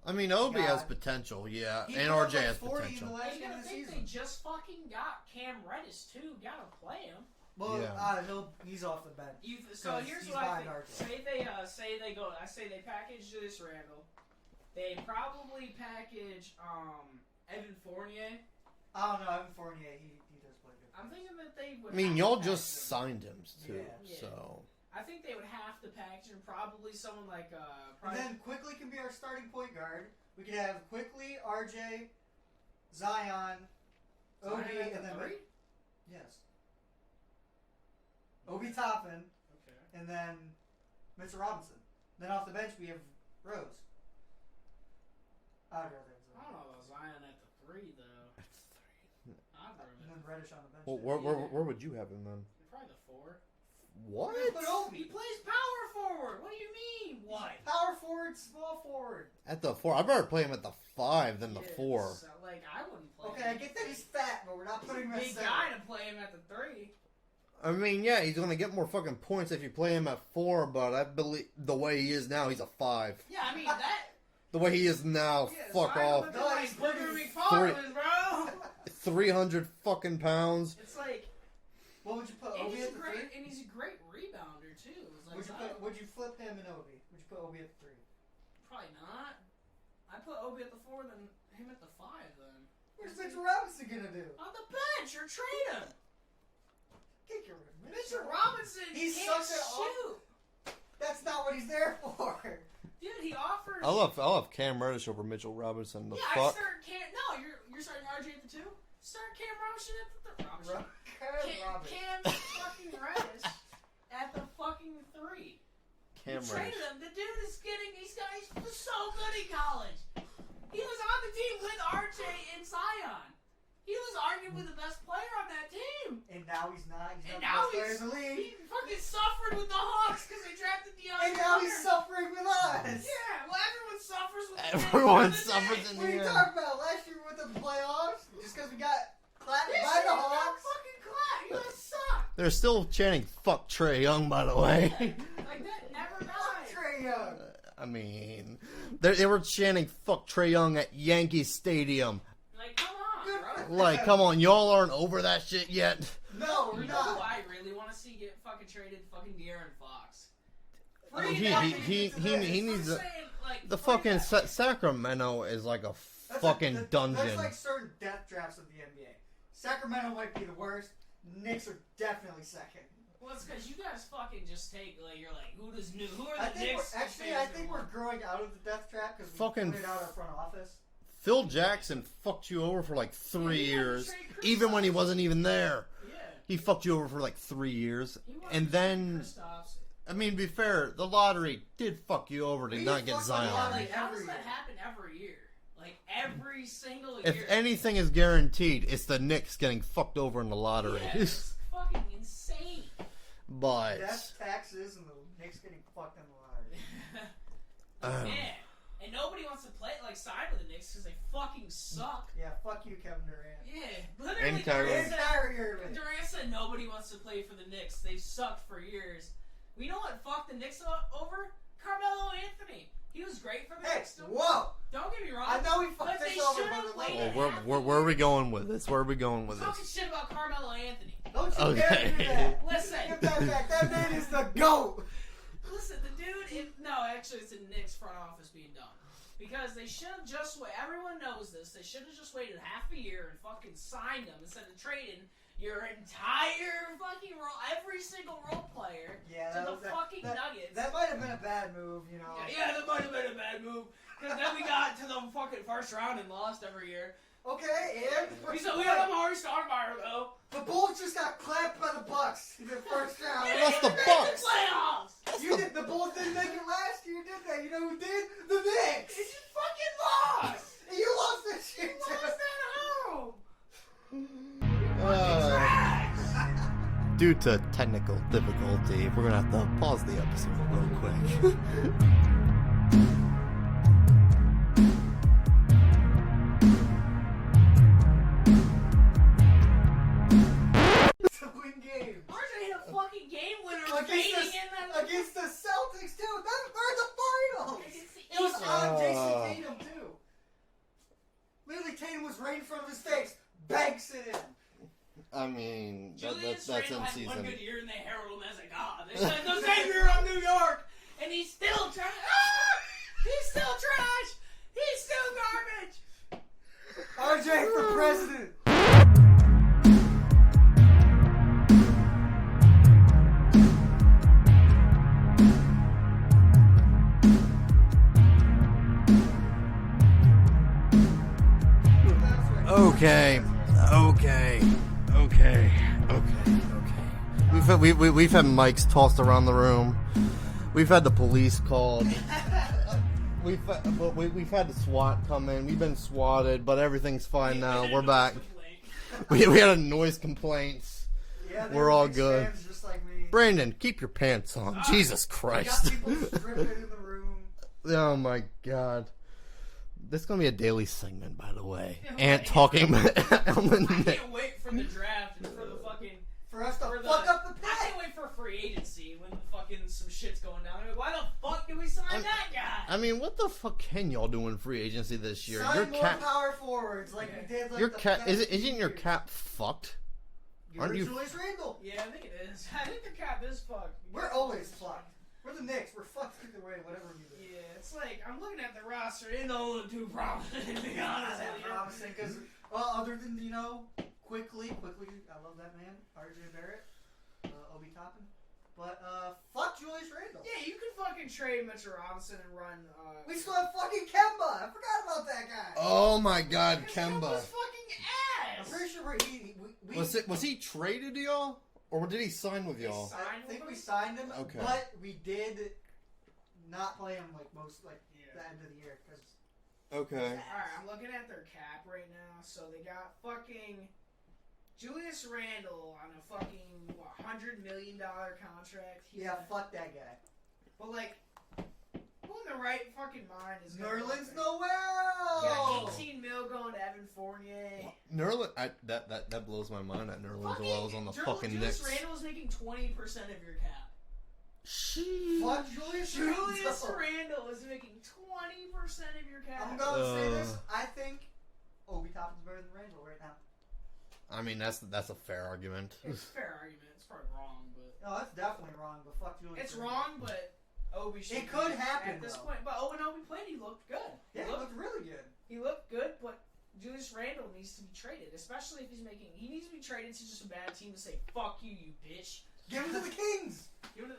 I mean, Obi has potential, yeah, and RJ has potential. You gotta think they just fucking got Cam Reddish too. Gotta play him. Well, he's off the bench. So here's what I think. I say they package Julius Randle. They probably package Evan Fournier. I don't know, Evan Fournier. He does play good. I'm thinking that they would. I mean, y'all just signed him too, so. I think they would have to package him. Probably someone like. And then Quickly can be our starting point guard. We could have Quickly, RJ, Zion, Obi, and then three. Yes. Obi Toppin, okay, and then Mitchell Robinson. Then off the bench we have Rose. I'd rather have I don't know about Zion at the 3 though. either of And it. then Reddish on the bench. Well, where would you have him then? Probably the 4. What? Put Obi. He plays power forward. What do you mean? What? Power forward, small forward. At the 4? I'd rather play him at the 5 than the Yeah, 4. So, like, I wouldn't play Okay, him. I get that he's fat, but we're not putting him at Big center. guy to play him at the 3. I mean, yeah, he's gonna get more fucking points if you play him at 4, but I believe the way he is now, he's a 5. Yeah, I mean, that... The way he is now, Yeah, fuck sorry, off. but No, like he's Booger big. McFarland, bro. 300 fucking pounds. It's like... What would you put And Obi he's, at a the great, 3? and he's a great rebounder, too. It's like, Would you flip him and Obi? Would you put Obi at the 3? Probably not. I put Obi at the 4, then him at the 5, then. What's Mitchell Robinson gonna do? On the bench, or trade him. Get your rid of Mitchell Robinson He can't sucks at all- shoot. That's not what he's there for. Dude, he offers... I'll have Cam Reddish over Mitchell Robinson. The yeah, I fuck? start Cam... No, you're starting RJ at the 2? Start Cam Robinson at the 3. Cam fucking Reddish at the fucking 3. Cam You traded Reddish. him. The dude is he's so good in college. He was on the team with RJ and Zion. He was arguably the best player on that team. And now he's not. He's And not now the best player in the league. he fucking suffered with the Hawks because they drafted DeAndre And now Hunter. he's suffering with us. Yeah, well, everyone suffers with the Everyone Knicks. suffers in What are you the end. talking about? Last year we went to the playoffs just because we got clapped This by year the you got Hawks. fucking clapped. You guys suck. They're still chanting "fuck Trae Young," by the way. Like that never Fuck died. Trae Young. I mean, they were chanting "fuck Trae Young" at Yankee Stadium. Like, come on, Good bro. Like, come on, y'all aren't over that shit yet. No, we're You know who not. I really want to see get fucking traded? Fucking De'Aaron Fox. He needs a, the fucking Sacramento is like a fucking dungeon. That's like certain death drafts of the NBA. Sacramento might be the worst. Knicks are definitely second. Well, it's because you guys fucking just take, like, you're like, who are I the think Knicks? I think we're growing out of the death trap because we Fucking pointed out our front office. Phil Jackson fucked you over for like 3 Yeah, years, trade Kristaps. even when he wasn't even there. Yeah. He fucked you over for like 3 years, He wanted and to then trade Kristaps. I mean, to be fair, the lottery did fuck you over to We not get fucked the Zion. lottery. Like, how does Every that year. happen every year? Like, every single year. If anything is guaranteed, it's the Knicks getting fucked over in the lottery. Yeah, it's fucking insane. But Death, taxes, and the Knicks getting fucked in the lottery. Man. And nobody wants to play, like, side with the Knicks because they fucking suck. Yeah, fuck you, Kevin Durant. Yeah. Literally, And Kyrie. And Kyrie Irving. Durant said nobody wants to play for the Knicks. They've sucked for years. We know what fucked the Knicks over? Carmelo Anthony. He was great for the Hey, Knicks. whoa! Don't get me wrong. I know we But fucked they this over, should've but played well, where are we going with this? Where are we going with Talking this? shit about Carmelo Anthony. Don't you Okay. dare do that. Listen. Give that back. That man is the GOAT. Listen, the dude. Actually, it's the Knicks front office being dumb. Because they should have just waited. Everyone knows this. They should have just waited half a year and fucking signed them instead of trading your entire fucking role, every single role player Yeah, to the fucking Nuggets. That might have been a bad move, you know. Yeah, that might have been a bad move. Because then we got to the fucking first round and lost every year. Okay, and We said we got Amari Stoudemire though. the Bulls just got clapped by the Bucks in the first round. We That's didn't the make Bucks. Playoffs. You did. The Bulls didn't make it last year, did they? You know who did? The Knicks. You fucking lost. And you lost this year You too. lost at home. Uh, due to technical difficulty, we're gonna have to pause the episode real quick. To win games. RJ hit a fucking game winner Against fading in that. Against the Celtics too. They're the finals. Against the It was Eagles. on Jason Tatum too. Literally, Tatum was right in front of his face. Banks it in. I mean, Julius that's in Randle had one season. good year and they herald him as a god. They said the savior of New York, and he's still trash. He's still trash. He's still garbage. RJ for president. Okay. We've had mics tossed around the room. We've had the police called. We've had the SWAT come in. We've been swatted, but everything's fine now. We're back. we had a noise complaints. Yeah, We're all Knicks good. Fans just like me. Brandon, keep your pants on. Jesus We Christ. got people stripping in the room. Oh my God. This is gonna be a daily segment, by the way. Yeah, Ant talking about Elman. I can't wait for the draft and for the fucking. For us to For fuck up the I pick. can't wait for free agency when the fucking some shit's going down. I'm like, why the fuck did we sign that guy? I mean, what the fuck can y'all do in free agency this year? Sign Your more cap, power forwards like we did. Like your the cap, past isn't your years. cap fucked? Get aren't rid of you- Julius Randle. Yeah, I think it is. I think the cap is fucked. We're always fucked. We're the Knicks. We're fucked either way, whatever we do. Yeah, it's like I'm looking at the roster. It don't look too promising, to be honest Not that with you. promising because, other than quickly, I love that man, RJ Barrett, Obi Toppin, but fuck Julius Randle. Yeah, you could fucking trade Mitchell Robinson and run. We still have fucking Kemba. I forgot about that guy. Oh my God, Because Kemba. Kemba's fucking I'm ass. pretty sure we Was he traded to y'all, or did he sign with y'all? Signed I with think him? we signed him, Okay. but we did not play him like Yeah. the end of the year because Okay. Alright, I'm looking at their cap right now. So they got fucking Julius Randle on a fucking $100 million contract. fuck that guy. But like, who in the right fucking mind is gonna Nerlens fucking- Noel. Got 18 mil going to Evan Fournier. Nerlens, that blows my mind that Nerlens Noel is on the fucking Julius Knicks. Randle is making 20% of your cap. Fuck Julius Julius Randle. Randle is making 20% of your cap. I'm going to say this. I think Obi Toppin's better than Randle right now. I mean, that's a fair argument. It's a fair argument. It's probably wrong, but No, that's definitely wrong. But fuck Julius. it's Randle. wrong. But Obi should. It could happen, at this though. point. But when Obi played, he looked good. Yeah, he looked really good. He looked good, but Julius Randle needs to be traded, especially if he's making. He needs to be traded to just a bad team to say "fuck you, you bitch." Give him to the Kings.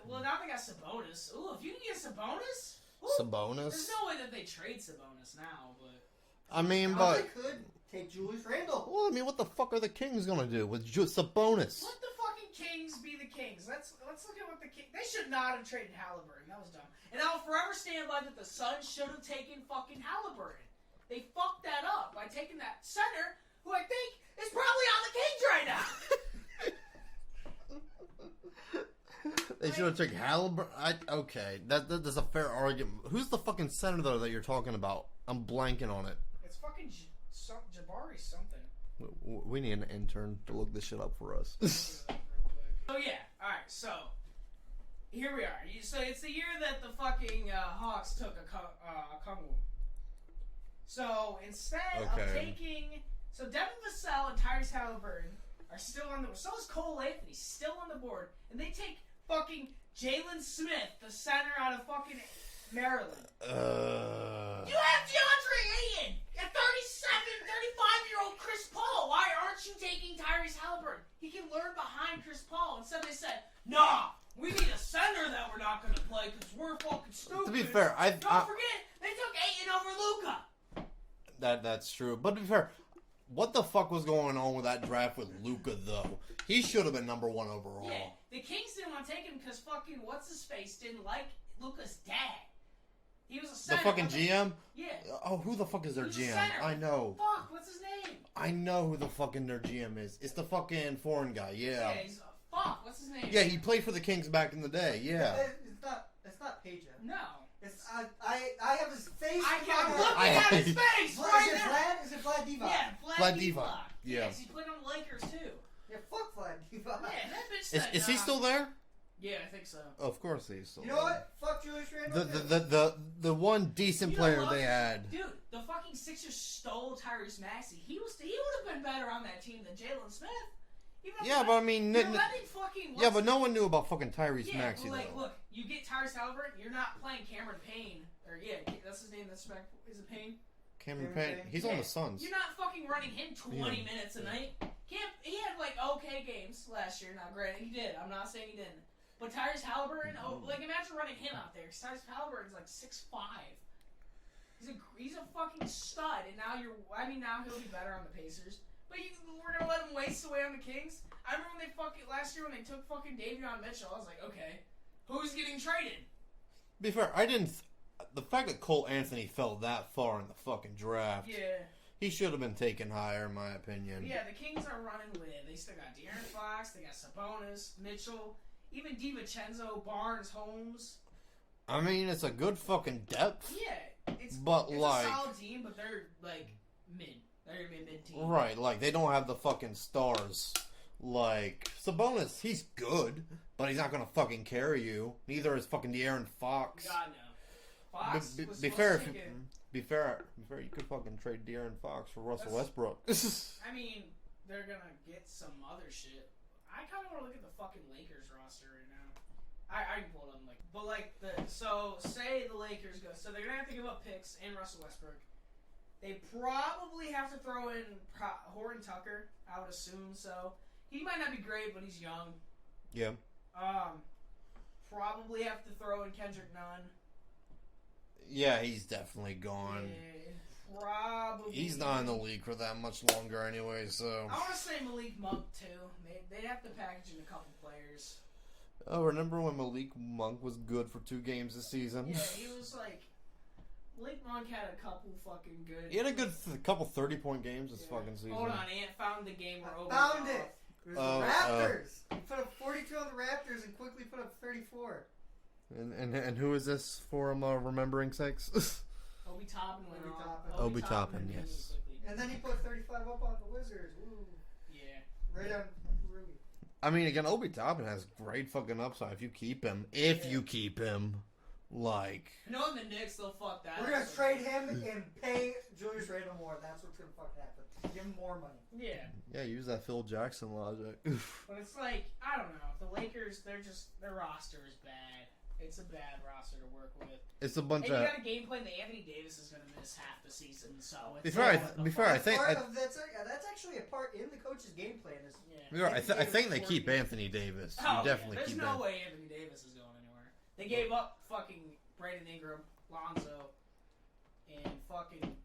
Well, now they got Sabonis. Ooh, if you can get Sabonis, ooh, Sabonis. there's no way that they trade Sabonis now. But I mean, Now but they could take Julius Randle. well, I mean, what the fuck are the Kings gonna do with Sabonis? let the fucking Kings be the Kings. Let's look at what the Kings. They should not have traded Halliburton. That was dumb. And I'll forever stand by that. The Suns should have taken fucking Halliburton. They fucked that up by taking that center, who I think is probably on the Kings right now. They should have taken Halliburton. Okay, that's a fair argument. Who's the fucking center though that you're talking about? I'm blanking on it. It's fucking Jabari something. We need an intern to look this shit up for us. Oh yeah, all right. So here we are. So it's the year that the fucking Hawks took a Kungwu. So instead of taking, so Devin Vassell and Tyrese Halliburton are still on the board. So is Cole Latham. He's still on the board, and they take fucking Jalen Smith, the center out of fucking Maryland. You have DeAndre Ayton, a 35-year-old Chris Paul. Why aren't you taking Tyrese Halliburton? He can learn behind Chris Paul. Instead they said, nah, we need a center that we're not going to play because we're fucking stupid. To be fair, Don't forget, they took Ayton over Luka. That's true. But to be fair, what the fuck was going on with that draft with Luka though? He should have been number 1 overall. Yeah, the Kings didn't want to take him because fucking what's-his-face didn't like Luka's dad. He was a The center. fucking GM? Yeah. Oh, who the fuck is their He's a GM? center. I know. Fuck, what's his name? I know who the fucking their GM is. It's the fucking foreign guy, yeah. He's fuck, what's his name? Yeah, he played for the Kings back in the day, yeah. It's not Peja. No. It's I have his face. I'm in my looking head. at his face right Is it now. Vlad? Is it Vlad Divac? Yeah, Vlad Vlad Divac. Divac. Yeah. Yes, he played on the Lakers too. Yeah, fuck Vlad Divac. Yeah, that bitch said, Is he still there? Yeah, I think so. Of course he's still You know what? Fuck Julius Randle. The one decent You know player what? they had. Dude, the fucking Sixers stole Tyrese Maxey. He would have been better on that team than Jalen Smith. Yeah, but I mean, you're letting fucking yeah, but no one knew about fucking Tyrese Maxey well, like, though. look, you get Tyrese Halliburton, you're not playing Cameron Payne, or that's his name. That's back. Is it Payne? Cameron Payne. Payne, he's on the Suns. You're not fucking running him 20 minutes a night. He had like okay games last year. Now, granted, he did. I'm not saying he didn't. But Tyrese Halliburton, like imagine running him out there. Tyrese Halliburton's like 6'5". He's a fucking stud, and now now he'll be better on the Pacers. But we're gonna let him waste away on the Kings. I remember when they last year when they took fucking Davion Mitchell. I was like, okay, who's getting traded? To be fair, the fact that Cole Anthony fell that far in the fucking draft. Yeah. He should have been taken higher, in my opinion. Yeah, the Kings are running with. They still got De'Aaron Fox. They got Sabonis, Mitchell, even DiVincenzo, Barnes, Holmes. I mean, it's a good fucking depth. Yeah, it's a solid team, but they're like mid. They're a mid team. Right, like they don't have the fucking stars. Like Sabonis, he's good, but he's not gonna fucking carry you. Neither is fucking De'Aaron Fox. God no. Fox was be fair, you could fucking trade De'Aaron Fox for Russell Westbrook. I mean, they're gonna get some other shit. I kind of want to look at the fucking Lakers roster right now. I can pull them so say the Lakers go, so they're gonna have to give up picks and Russell Westbrook. They probably have to throw in Horton Tucker. I would assume so. He might not be great, but he's young. Yeah. Probably have to throw in Kendrick Nunn. Yeah, he's definitely gone. Yeah, probably. He's not in the league for that much longer anyway, so. I want to say Malik Monk, too. They'd have to package in a couple players. Oh, remember when Malik Monk was good for 2 games this season? Yeah, he was like... Malik Monk had a couple fucking good... He had a good couple 30-point games this fucking season. Hold on, Ant found the game where Obi found it! It was the Raptors! He put up 42 on the Raptors and quickly put up 34. And who is this for remembering sakes? Obi Toppin went off. Obi Toppin, yes. And then he put 35 up on the Wizards. Woo. Yeah. Right on Ruby. I mean, again, Obi Toppin has great fucking upside if you keep him. You keep him. Like... Knowing the Knicks, they'll fuck that. We're going to trade him and pay Julius Randle more. That's what's going to fucking happen. Give him more money. Yeah. Yeah, use that Phil Jackson logic. But it's like, I don't know. The Lakers, their roster is bad. It's a bad roster to work with. It's a bunch and you got a game plan that Anthony Davis is going to miss half the season, so... Before I think... That's actually a part in the coach's game plan. I think they keep Anthony Davis. There's no way Anthony Davis is going anywhere. They gave up fucking Brandon Ingram, Lonzo, and fucking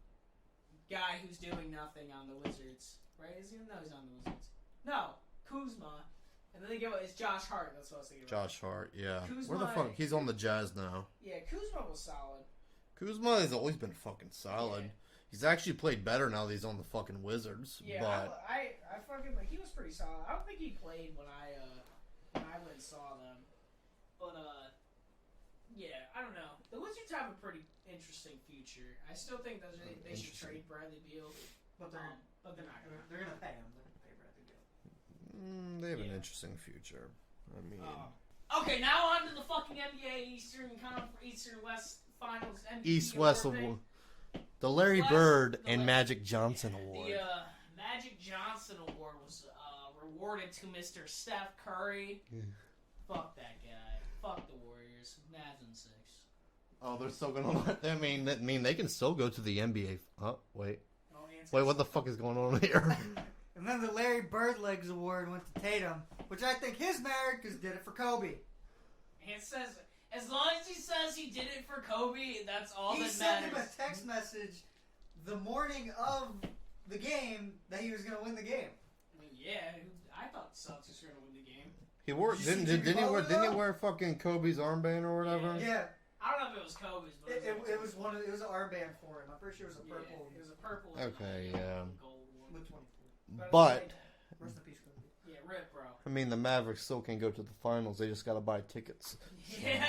guy who's doing nothing on the Wizards. Right? Is he? No, he's on the Wizards. No, Kuzma. And then they give up, it's Josh Hart. That's what I was thinking about. Josh Hart, yeah. Kuzma, where the fuck? He's on the Jazz now. Yeah, Kuzma was solid. Kuzma has always been fucking solid. Yeah. He's actually played better now that he's on the fucking Wizards. Yeah, but... I fucking, he was pretty solid. I don't think he played when I went and saw them. But, yeah, I don't know. The Wizards have a pretty interesting future. I still think they should trade Bradley Beal. But they're not going to. They're going to pay him. They're going to pay Bradley Beal. They have an interesting future. I mean... Okay, now on to the fucking NBA Eastern West Finals. MVP East-West Award. The Larry Bird and Magic Johnson Award. The Magic Johnson Award was rewarded to Mr. Seth Curry. Fuck that guy. Fuck the Warriors. Mavs in 6. Oh, they're still gonna. I mean, they can still go to the NBA. Oh, wait. Wait, what the fuck is going on here? And then the Larry Bird Legs Award went to Tatum, which I think his merit because did it for Kobe. It says, as long as he says he did it for Kobe, that's all that matters. He sent him a text message the morning of the game that he was going to win the game. I mean, yeah, I thought the Celtics were going to win the game. He wore didn't he wear fucking Kobe's armband or whatever? Yeah. I don't know if it was Kobe's, but it was an armband for him. I'm pretty sure it was a purple. Yeah, it was a purple. Okay, yeah. Gold one. With 24. But rest in peace, Kobe. Yeah, rip, bro. I mean, the Mavericks still can't go to the finals. They just got to buy tickets. Yeah.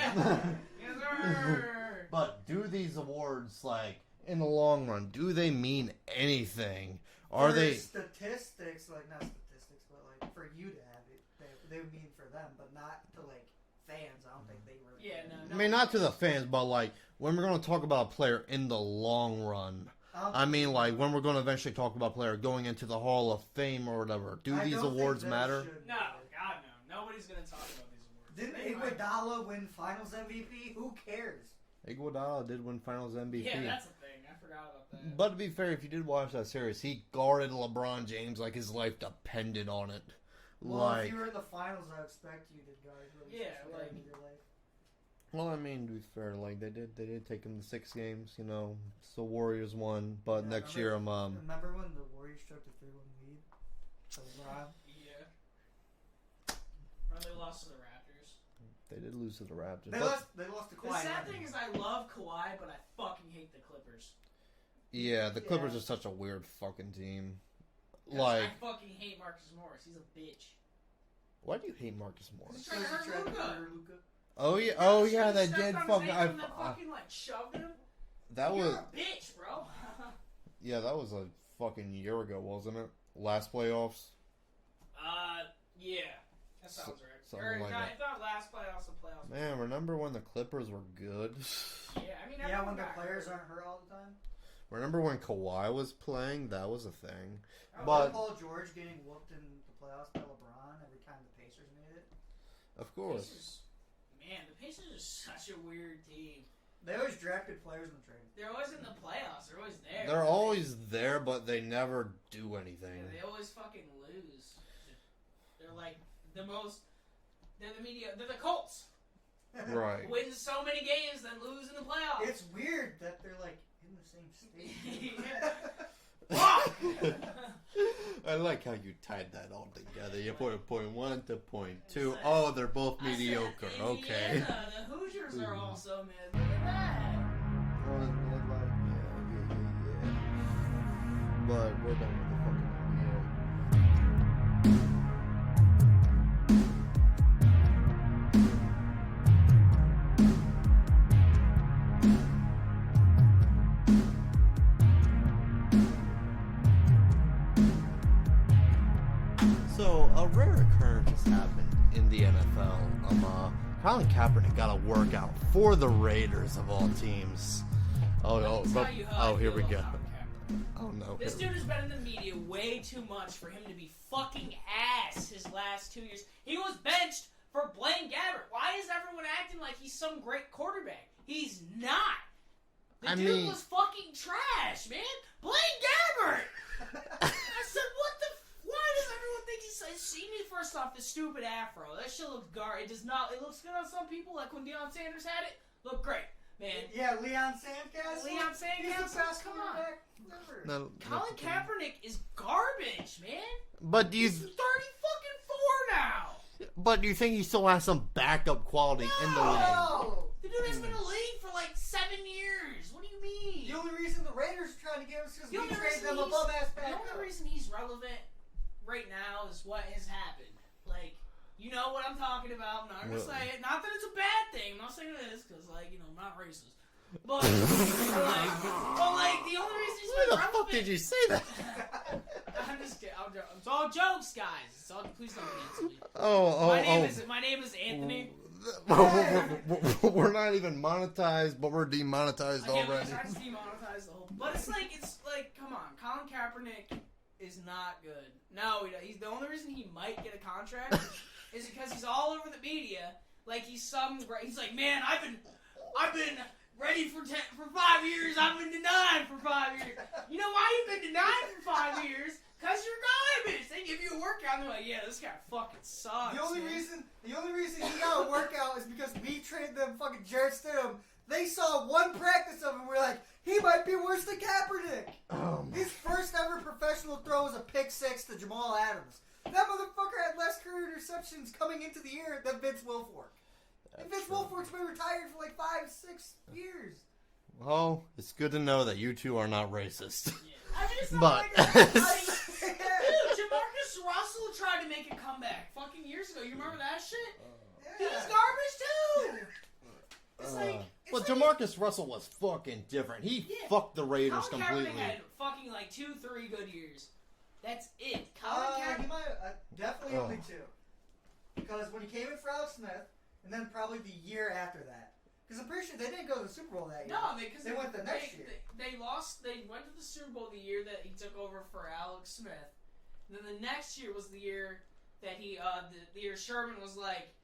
Yes, sir. But do these awards, like, in the long run, do they mean anything? Are they statistics? Like, not statistics, but like for you to have it, they would mean for them, but not to like fans. I don't think they were. Yeah, no. I mean, not to the fans, but like when we're going to talk about a player in the long run. I mean, like, when we're going to eventually talk about a player going into the Hall of Fame or whatever, do these awards matter? No, God, no. Nobody's going to talk about these awards. Didn't Iguodala win Finals MVP? Who cares? Iguodala did win Finals MVP. Yeah, that's the thing. I forgot about that. But to be fair, if you did watch that series, he guarded LeBron James like his life depended on it. Well, if you were in the finals, I expect you to guard really in your life. Well, I mean, to be fair, like they did take him to 6 games. You know, so Warriors won, but next year Remember when the Warriors took the 3-1 lead? LeBron? Yeah. Or they lost to the Raptors. They did lose to the Raptors. They lost to Kawhi. The sad thing is, I love Kawhi, but I fucking hate the Clippers. Yeah, the Clippers Yeah. are such a weird fucking team. I fucking hate Marcus Morris. He's a bitch. Why do you hate Marcus Morris? He's trying to hurt Luka. Oh yeah, they did fucking. Fucking like shoved him. That You're was a bitch, bro. that was a fucking year ago, wasn't it? Last playoffs. Yeah, that sounds right. Something like that. If not last playoffs, the playoffs. Man, remember when the Clippers were good? Yeah, I mean, Yeah, when the players aren't hurt all the time. Remember when Kawhi was playing? That was a thing. Oh, But Paul George getting whooped in the playoffs by LeBron every time the Pacers made it. of course. The Pacers are such a weird team. They always draft good players in the trade. They're always in the playoffs. They're always there. They're always there, but they never do anything. Yeah, they always fucking lose. They're like the most. They're the media. They're the Colts. Right. Win so many games, then lose in the playoffs. It's weird that they're like in the same state. I like how you tied that all together. You put point 1 to point 2. Oh, they're both mediocre. Okay. The Hoosiers are also mid. Look at that. But we're done with the fucking NBA. So, a rare occurrence has happened in the NFL. Colin Kaepernick got a workout for the Raiders of all teams. Here we go. Oh no. This dude has been in the media way too much for him to be fucking ass his last 2 years. He was benched for Blaine Gabbert. Why is everyone acting like he's some great quarterback? He's not. The dude was fucking trash, man. Blaine Gabbert! I said, what the... Why does everyone think he's... See me first off, the stupid afro. That shit looks garbage. It does not... It looks good on some people, like when Deion Sanders had it. Looked great. Man. Yeah, Leon Sandcastle. He's the best quarterback ever. Colin Kaepernick is garbage, man. But He's 30 fucking 4 now. But do you think he still has some backup quality in the league? No! The dude has been in the league for like 7 years. What do you mean? The only reason the Raiders are trying to get him is because we trade them above ass backup. The only reason he's relevant right now is what has happened. Like, you know what I'm talking about. I'm not going to say it. Not that it's a bad thing. I'm not saying it is because, like, I'm not racist. But, the only reason he's Why been the relevant... fuck did you say that? I'm just kidding. It's all jokes, guys. It's all... Please don't cancel me. My name is Anthony. We're not even monetized, but we're demonetized already. We're trying to demonetize the whole... But it's like, come on. Colin Kaepernick is not good. No, he's the only reason he might get a contract is because he's all over the media. Like he's like, man, I've been ready for 5 years. I've been denied for 5 years. You know why you've been denied for 5 years? Because you're garbage. They give you a workout and they're like, yeah, this guy fucking sucks. The only reason he got a workout is because we traded them fucking Jarrett Stidham. They saw one practice of him and we're like, he might be worse than Kaepernick. His first ever professional throw was a pick 6 to Jamal Adams. That motherfucker had less career interceptions coming into the year than Vince Wilfork. And Vince Wilfork's been retired for like 5-6 years. Well, it's good to know that you two are not racist. Yeah. I mean, it's not But dude, Jamarcus Russell tried to make a comeback fucking years ago. You remember that shit? Yeah. He's garbage too. It's but Jamarcus Russell was fucking different. He fucked the Raiders Colin completely. Kaepernick had fucking like 2-3 good years. That's it. He Colin Kaepernick. might definitely only 2. Because when he came in for Alex Smith, and then probably the year after that. Because I'm pretty sure they didn't go to the Super Bowl that year. No, because they went the next year. They lost. They went to the Super Bowl the year that he took over for Alex Smith. And then the next year was the year that he, the year Sherman was like,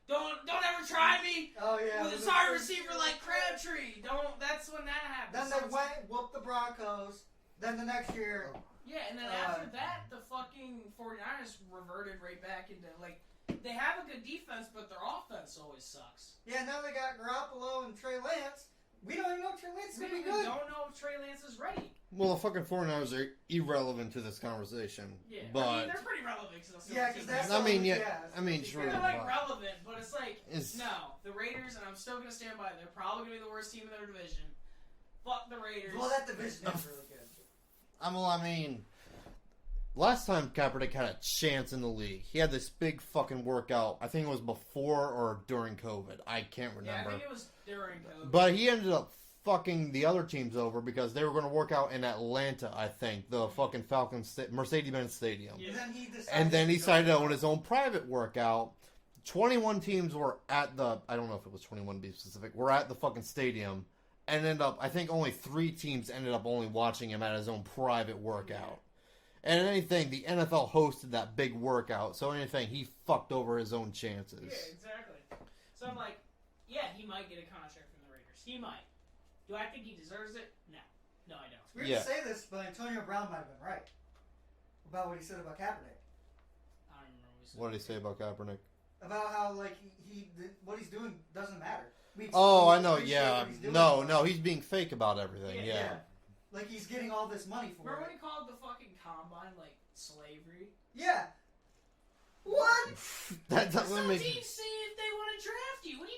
don't ever try me. Oh yeah. With a sorry receiver like Crabtree. That's when that happened. Then they whooped the Broncos. Then the next year. Yeah, and then after that, the fucking 49ers reverted right back into like. They have a good defense, but their offense always sucks. Yeah, now they got Garoppolo and Trey Lance. We don't even know if Trey Lance is going to be good. We don't know if Trey Lance is ready. Well, the fucking 49ers are irrelevant to this conversation. Yeah, but I mean, they're pretty relevant. Because that's... sure. They're like relevant, but it's like, no. The Raiders, and I'm still going to stand by it, they're probably going to be the worst team in their division. Fuck the Raiders. Well, that division is really good. I mean, last time Kaepernick had a chance in the league, he had this big fucking workout. I think it was before or during COVID. I can't remember. Yeah, I think it was during COVID. But he ended up fucking the other teams over because they were going to work out in Atlanta, I think. The fucking Mercedes-Benz Stadium. Yeah. And then he decided to own his own private workout. 21 teams were at the, I don't know if it was 21 to be specific, were at the fucking stadium. And ended up, I think only 3 teams ended up only watching him at his own private workout. And anything, the NFL hosted that big workout. So anything, he fucked over his own chances. Yeah, exactly. So I'm like, yeah, he might get a contract from the Raiders. He might. Do I think he deserves it? No. No, I don't. It's weird to say this, but Antonio Brown might have been right about what he said about Kaepernick. I don't remember What did he say about Kaepernick? About how, like, what he's doing doesn't matter. I know, yeah. No, he's being fake about everything, yeah. Like, he's getting all this money for Remember it. when he called the fucking combine, like, slavery? Yeah. What? That Some doesn't make... teams see if they want to draft you. What do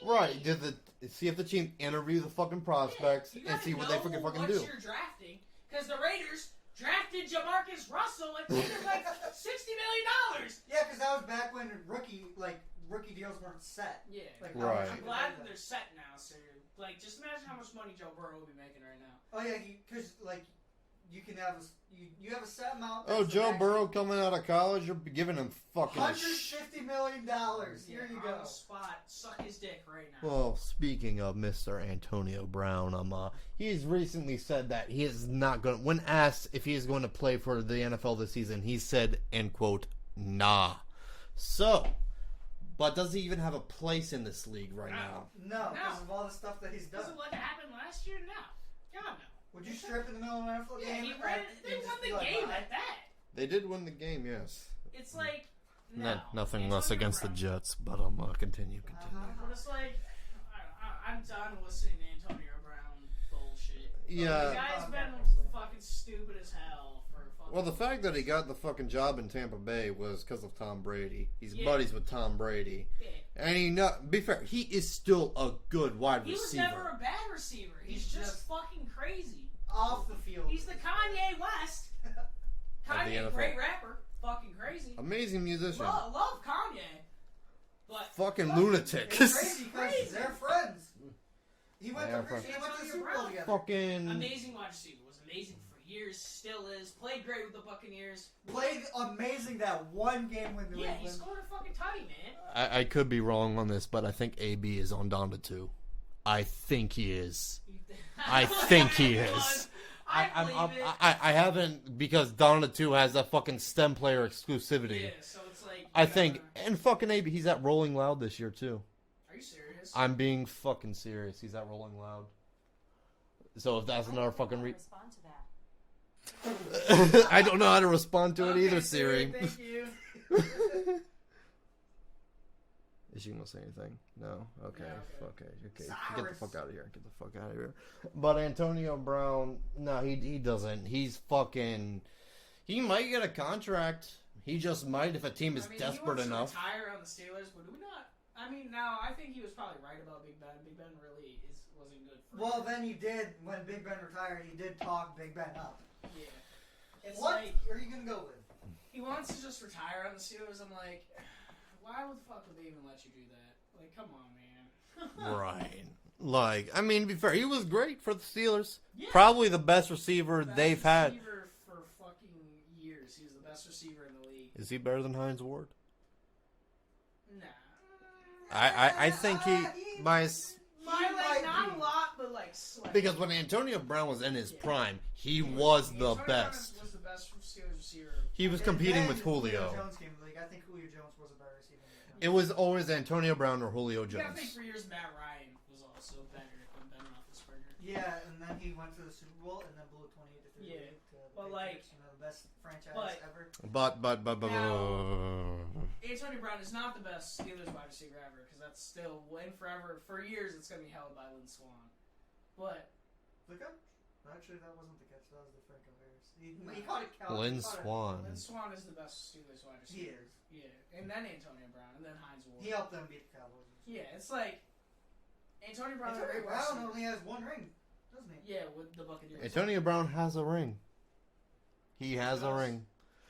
you mean? See if the team interview the fucking prospects and see what they fucking do. What you're drafting, because the Raiders drafted Jamarcus Russell and paid him like $60 million. Yeah, because that was back when rookie deals weren't set. Yeah. Like, right. I'm glad that they're set now, so like, just imagine how much money Joe Burrow will be making right now. Oh yeah, because like you can have you have a set amount. Oh, Joe Burrow coming out of college, you're giving him fucking $150 million. Here you go. On the spot, suck his dick right now. Well, speaking of Mr. Antonio Brown, he's recently said that he is not going. When asked if he is going to play for the NFL this season, he said, "end quote, nah." So, but does he even have a place in this league right now? No, because of all the stuff that he's done. Because of what happened last year? No. God, no. Would you strip in the middle of an NFL game? They won the game at that. They did win the game, yes. It's like, no. Nothing less against the Jets, but continue. But it's like, I'm done listening to Antonio Brown bullshit. Yeah. The guy's been fucking stupid as hell for fucking... Well, the fact that he got the fucking job in Tampa Bay was because of Tom Brady. He's buddies with Tom Brady. Yeah. And be fair, he is still a good wide receiver. He was never a bad receiver. He's just fucking crazy. Off the field. He's the Kanye West. Kanye, great rapper. Fucking crazy. Amazing musician. Love Kanye. But fucking lunatic. It's crazy because they're friends. He went to the Super Bowl together. Fucking amazing wide receiver. Was amazing for years. Still is. Played great with the Buccaneers. Played amazing that one game with New England. Yeah, he scored a fucking tutty, man. I could be wrong on this, but I think AB is on Donda 2. I think he is. I think he is. I haven't, because Donda 2 has that fucking STEM player exclusivity. Yeah, so it's like... I think, and fucking AB, he's at Rolling Loud this year too. Are you serious? I'm being fucking serious. He's at Rolling Loud. So if that's another fucking respond to that. I don't know how to respond to it either, Siri. Thank you. Is she gonna say anything? No? Okay. Yeah, Okay. Get the fuck out of here. Get the fuck out of here. But Antonio Brown, no, he doesn't. He's fucking... He might get a contract. He just might if a team is desperate enough. He wants to retire on the Steelers, but do we not... I mean, now, I think he was probably right about Big Ben. Big Ben really wasn't good for him. Then he did, when Big Ben retired, he did talk Big Ben up. Yeah. It's what like, are you going to go with? He wants to just retire on the Steelers. I'm like... Why the fuck would they even let you do that? Like, come on, man. Right. Like, I mean, to be fair, he was great for the Steelers. Yeah. Probably the best receiver they've had. Best receiver for fucking years. He was the best receiver in the league. Is he better than Hines Ward? Nah. I think he... Not a lot, but like slightly. Because when Antonio Brown was in his prime, he was the best. Brown was the best Steelers receiver. He was competing with Julio. Jones came in the league. I think Julio Jones was a better receiver. It was always Antonio Brown or Julio Yeah, I think Jones. for years Matt Ryan was also better than Ben Roethlisberger. Yeah, and then he went to the Super Bowl and then blew 28 to 3. Yeah. To the Well, Patriots, like, the best franchise ever. But Antonio Brown is not the best Steelers wide receiver ever, because that's still forever. For years, it's going to be held by Lynn Swann. But Luka? Actually, that wasn't the catch. That was the Franco Harris. He caught it. Lynn Swann. Lynn Swann is the best Steelers wide receiver. He is. Yeah, and then Antonio Brown, and then Hines Ward. He helped them beat the Cowboys. Yeah, it's like Antonio Brown. Antonio Brown only has one ring. doesn't he? Yeah, with the Buccaneers. Antonio Brown has a ring. He has a ring.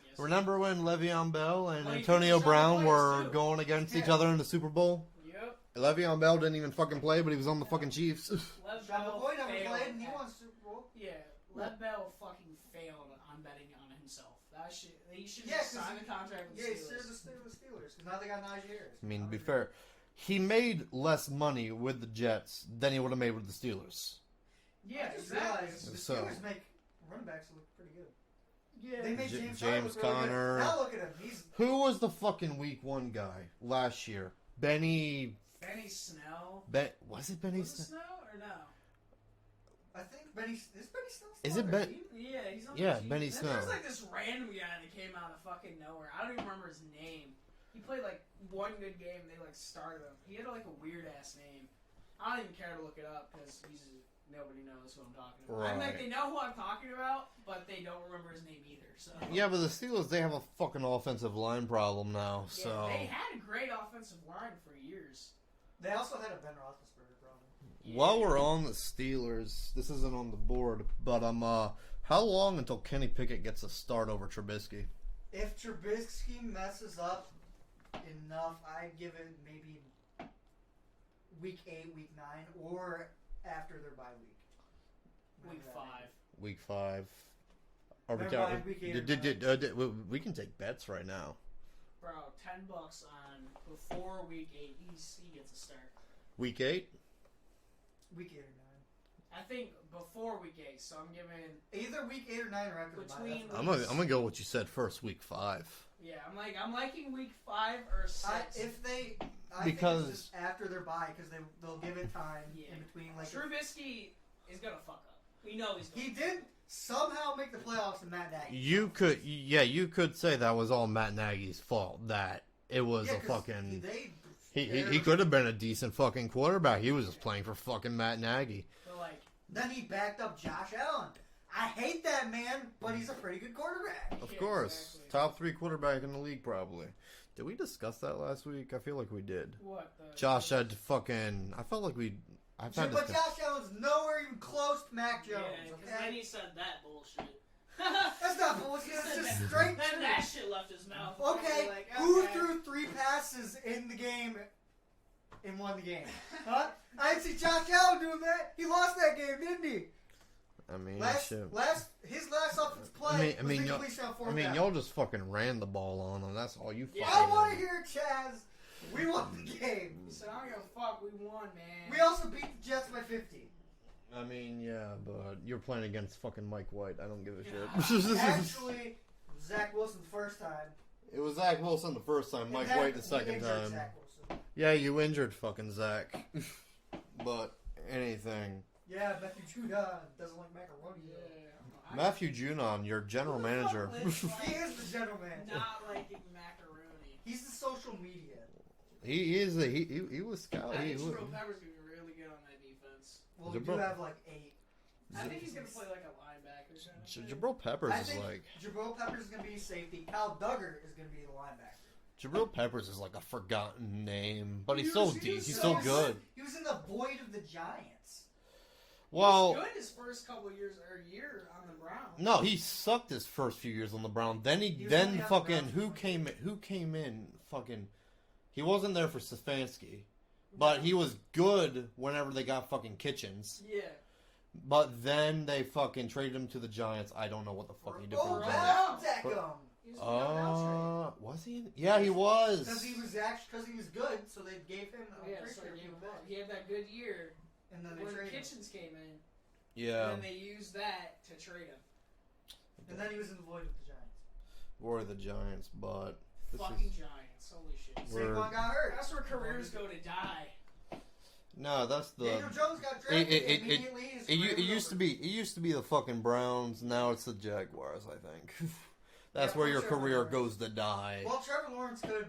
Yes. Remember when Le'Veon Bell and Well, he Antonio finished on the Brown players, were too. going against each Yeah. other in the Super Bowl? Yep. Le'Veon Bell didn't even fucking play, but he was on the fucking Chiefs. Lev John Bell McCoy never failed played, and he at- won Super Bowl. Yeah, Lev Bell fucking failed on betting on himself. He should Yeah, just 'cause sign the contract with Yeah, the he's Steelers. still the Steelers, because now they got Najee Harris. I mean, to be fair, he made less money with the Jets than he would have made with the Steelers. Yeah, I just exactly. realized the So- Steelers make running backs look pretty good. Yeah. They made J- James, James Conner look really Conner. good. Now look at him. He's Who was the fucking week 1 guy last year? Benny Snell. was it Benny Was it Snell? Snell or no? I think Benny Snell still Is on it their Ben- team? Yeah, he's on Yeah, the team. Benny Then There was Snell. like this random guy that came out of fucking nowhere. I don't even remember his name. He played like one good game. They like started him. He had like a weird ass name. I don't even care to look it up because nobody knows who I'm talking about. I'm like, Right. they know who I'm talking about, but they don't remember his name either. So Yeah, but the Steelers, they have a fucking offensive line problem now, Yeah, so... they had a great offensive line for years. They also had a Ben Roethlisberger problem. While we're on the Steelers, this isn't on the board, but how long until Kenny Pickett gets a start over Trubisky? If Trubisky messes up enough, I'd give it maybe week 8, week 9, or after their bye week. Week Whenever that 5. is. Week 5. Are we Never counting? mind, week 8 or We can take bets right now. Bro, $10 on before week 8. He gets a start. Week 8? Week 8 or I think before week 8, so I'm giving 9. Either week 8 or 9 or after the bye. Between- That's I'm what- gonna go with what you said first, week 5. yeah. I'm liking week 5 or 6. I think Because- it's just after their bye, because they'll give it time Yeah. in between. Like Trubisky is gonna fuck up. We know he's gonna. he did somehow make the playoffs in Matt Nagy. You could say that was all Matt Nagy's fault. That it was Yeah, a 'cause fucking. They He could have been a decent fucking quarterback. He was just playing for fucking Matt Nagy. But like, Then he backed up Josh Allen. I hate that man, but he's a pretty good quarterback. Of Yeah, course, exactly. top 3 quarterback in the league probably. Did we discuss that last week? I feel like we did. what? Josh had to fucking. I felt like we. I've had But this. Josh Allen's nowhere even close to Mac Yeah, Jones. because Okay? then he said that bullshit. That's not bullshit. He It's said just that- straight Then truth. that shit left his mouth. Okay, Like, who okay. threw 3 passes in the game and won the game? Huh? I didn't see Josh Allen doing that. He lost that game, didn't he? I mean, His last offensive play I mean, was the y'all- completion on 4th I mean, down. y'all just fucking ran the ball on them. That's all you fucking. Yeah. I want to did. hear Chaz. We won the game. He said, I don't give a fuck. We won, man. We also beat the Jets by 50. I mean, yeah, but you're playing against fucking Mike White. I don't give a shit. Actually, Zach Wilson the first time. It was Zach Wilson the first time, Mike and then White the we second injured time. Zach Wilson. Yeah, you injured fucking Zach. But anything. Yeah, Matthew Judon doesn't like macaroni. Yeah. Matthew Junon, your general manager. He is the general manager. Not liking macaroni. He's the social media. he was scout. I He think was. Jabril Peppers gonna be really good on that defense. Well, we do Jabril- have like 8. I think he's gonna play like a linebacker. Kind of Jabril Peppers I is think like. Jabril Peppers is going to be safety. Kyle Duggar is going to be the linebacker. Jabril Peppers is like a forgotten name, but he's He so was- he deep. was He's so so good. He was in the void of the Giants. Well, he was good his first couple of years or year on the Browns. no, he sucked his first few years on the Browns. Then He was only then on the fucking Browns who for- came in fucking. He wasn't there for Stefanski, but he was good whenever they got fucking Kitchens. Yeah. But then they fucking traded him to the Giants. I don't know what the fuck he did for the Giants. Odell Beckham. He was now Was he? Yeah, he was. Because he was good, so they gave him. I'm yeah, pretty so sure he, he was back. he had that good year And then they when traded him. Kitchens came in, Yeah, and then they used that to trade him. And then he was in the void of the Giants. or the Giants, but this Fucking is Giants, holy shit. We're- Saquon got hurt. That's where careers go to die. no. That's the. Daniel Jones got drafted immediately. his It career was used to over. be. It used to be the fucking Browns. Now it's the Jaguars. I think. That's Yeah, where for your Trevor career Lawrence. goes to die. Well, Trevor Lawrence could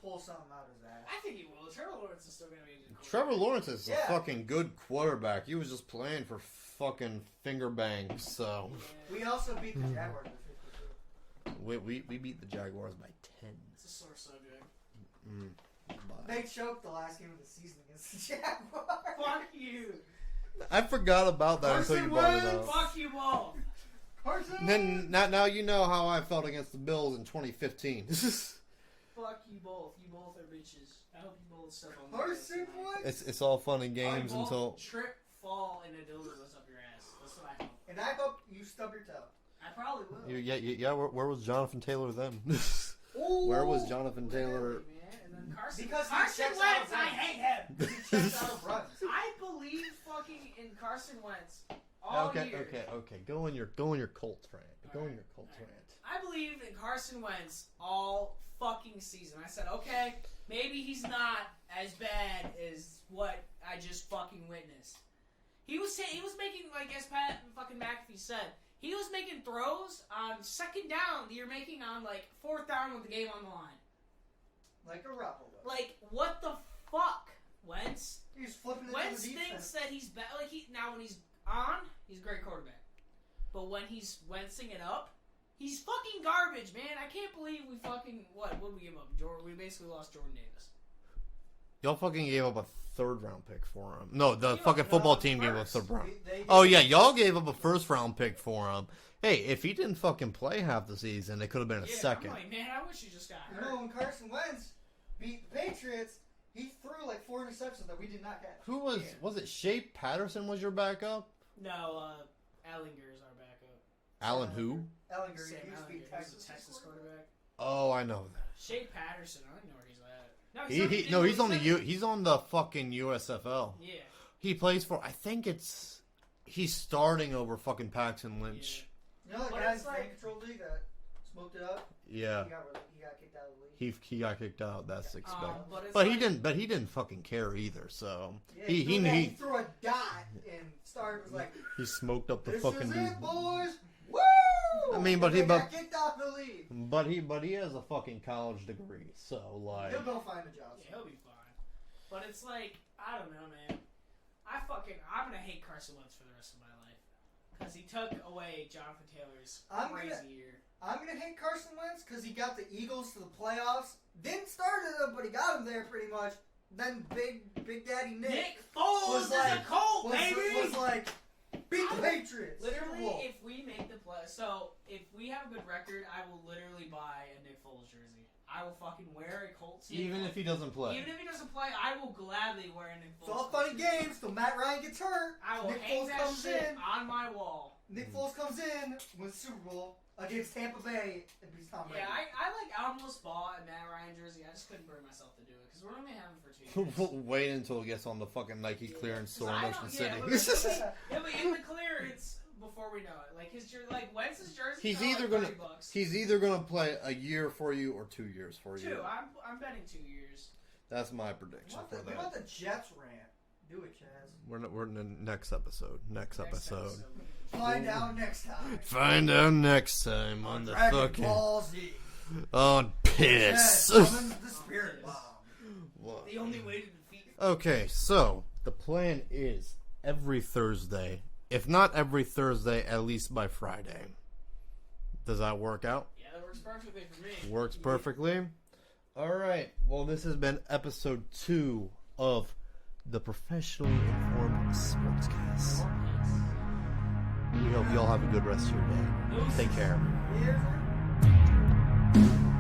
pull something out of his ass. I think he will. Trevor Lawrence is still going to be a good Trevor quarterback. Lawrence is Yeah. a fucking good quarterback. He was just playing for fucking finger bangs. So Yeah, We also beat the Jaguars by 52. we beat the Jaguars by 10. it's a sore subject. By- They choked the last game of the season against the Jaguars. Fuck you. I forgot about that until you brought it up. Fuck you both. Carson. Then now you know how I felt against the Bills in 2015. Fuck you both. You both are bitches. I hope you both step on Carson Wentz. It's all fun and games both until trip, fall, and a dildo goes up your ass. That's what I hope. And I hope you stub your toe. I probably will. yeah. Where was Jonathan Taylor then? Ooh. Where was Jonathan Taylor? Man. And then Carson Because he Wentz, checks out I runs. hate him. He checks out runs. I believe fucking in Carson Wentz all year. Okay. Go in your Colts rant. Go in your Colts rant. I believe in Carson Wentz all fucking season. I said, okay, maybe he's not as bad as what I just fucking witnessed. He was making, like as Pat fucking McAfee said, he was making throws on second down that you're making on like fourth down with the game on the line. Like a Ruffalo. Like, what the fuck, Wentz? He's flipping it Wentz to the defense. thinks that he's bad. Like now when he's on, he's a great quarterback. But when he's Wentzing it up, he's fucking garbage, man. I can't believe we fucking what did we give up? We basically lost Jordan Davis. Y'all fucking gave up a third-round pick for him. No, the fucking football team gave up a third round. They Oh yeah, y'all gave up a first-round pick for him. Hey, if he didn't fucking play half the season, it could have been a second. I'm like, man, I wish he just got You hurt. know, when Carson Wentz beat the Patriots, he threw like 4 interceptions that we did not catch. Who was it? Shea Patterson was your backup? No, Ellinger is our backup. Alan who? Ellinger, Sam he used to be Ellinger, he's a Texas quarterback. Oh, I know that. Shea Patterson, I don't know where he's at. He's on the fucking USFL. Yeah. He plays for. I think he's starting over fucking Paxton Lynch. You know the But guy in it's the like- fan control league that smoked it up? Yeah, He got kicked out of the league. he got kicked out. That's expected. But, it's But he like- didn't. But he didn't fucking care either. So Yeah, he he threw a dot and started was like, he smoked up the "This fucking is dude. it, boys! Woo!" I mean, but And he- they but- got kicked out of the league. But he has a fucking college degree. So like, He'll go find a job. Yeah, he'll be fine. But it's like, I don't know, man. I'm gonna hate Carson Wentz for the rest of my life. Because he took away Jonathan Taylor's crazy year. I'm gonna hate Carson Wentz because he got the Eagles to the playoffs. Didn't start them, but he got them there pretty much. Then Big Daddy Nick Foles was is like- a Colt, was baby! like, beat the Patriots. Super Literally, Bowl. if we make the play, so if we have a good record, I will literally buy a Nick Foles jersey. I will fucking wear a Colts jersey. even if he doesn't play. Even if he doesn't play, I will gladly wear a Nick Foles. It's all fun and jersey. games till Matt Ryan gets hurt. I will Nick hang Foles that comes shit in. on my wall. Nick Foles comes in, wins the Super Bowl against Tampa Bay, and beats Tom Brady. Yeah, I almost bought a Matt Ryan jersey. I just couldn't bring myself to do it because we're only having it for 2 years. Wait until it gets on the fucking Nike clearance store in Ocean City. Yeah, but in the clearance before we know it, like Wentz's jersey. He's either gonna play a year for you or 2 years for you. 2. I'm betting 2 years. That's my prediction for What about that. the Jets rant? Do it, Chaz. We're in the next episode. Next episode. Find out next time. Find out next time on the Dragon fucking Ball Z. on piss. Chaz summons the spirit bomb. What? The only way to defeat. Okay, so the plan is every Thursday. If not every Thursday, at least by Friday. Does that work out? Yeah, that works perfectly for me. Works perfectly. All right. Well, this has been episode 2 of the Professionally Informed Sportscast. We hope you all have a good rest of your day. Take care. Here's it.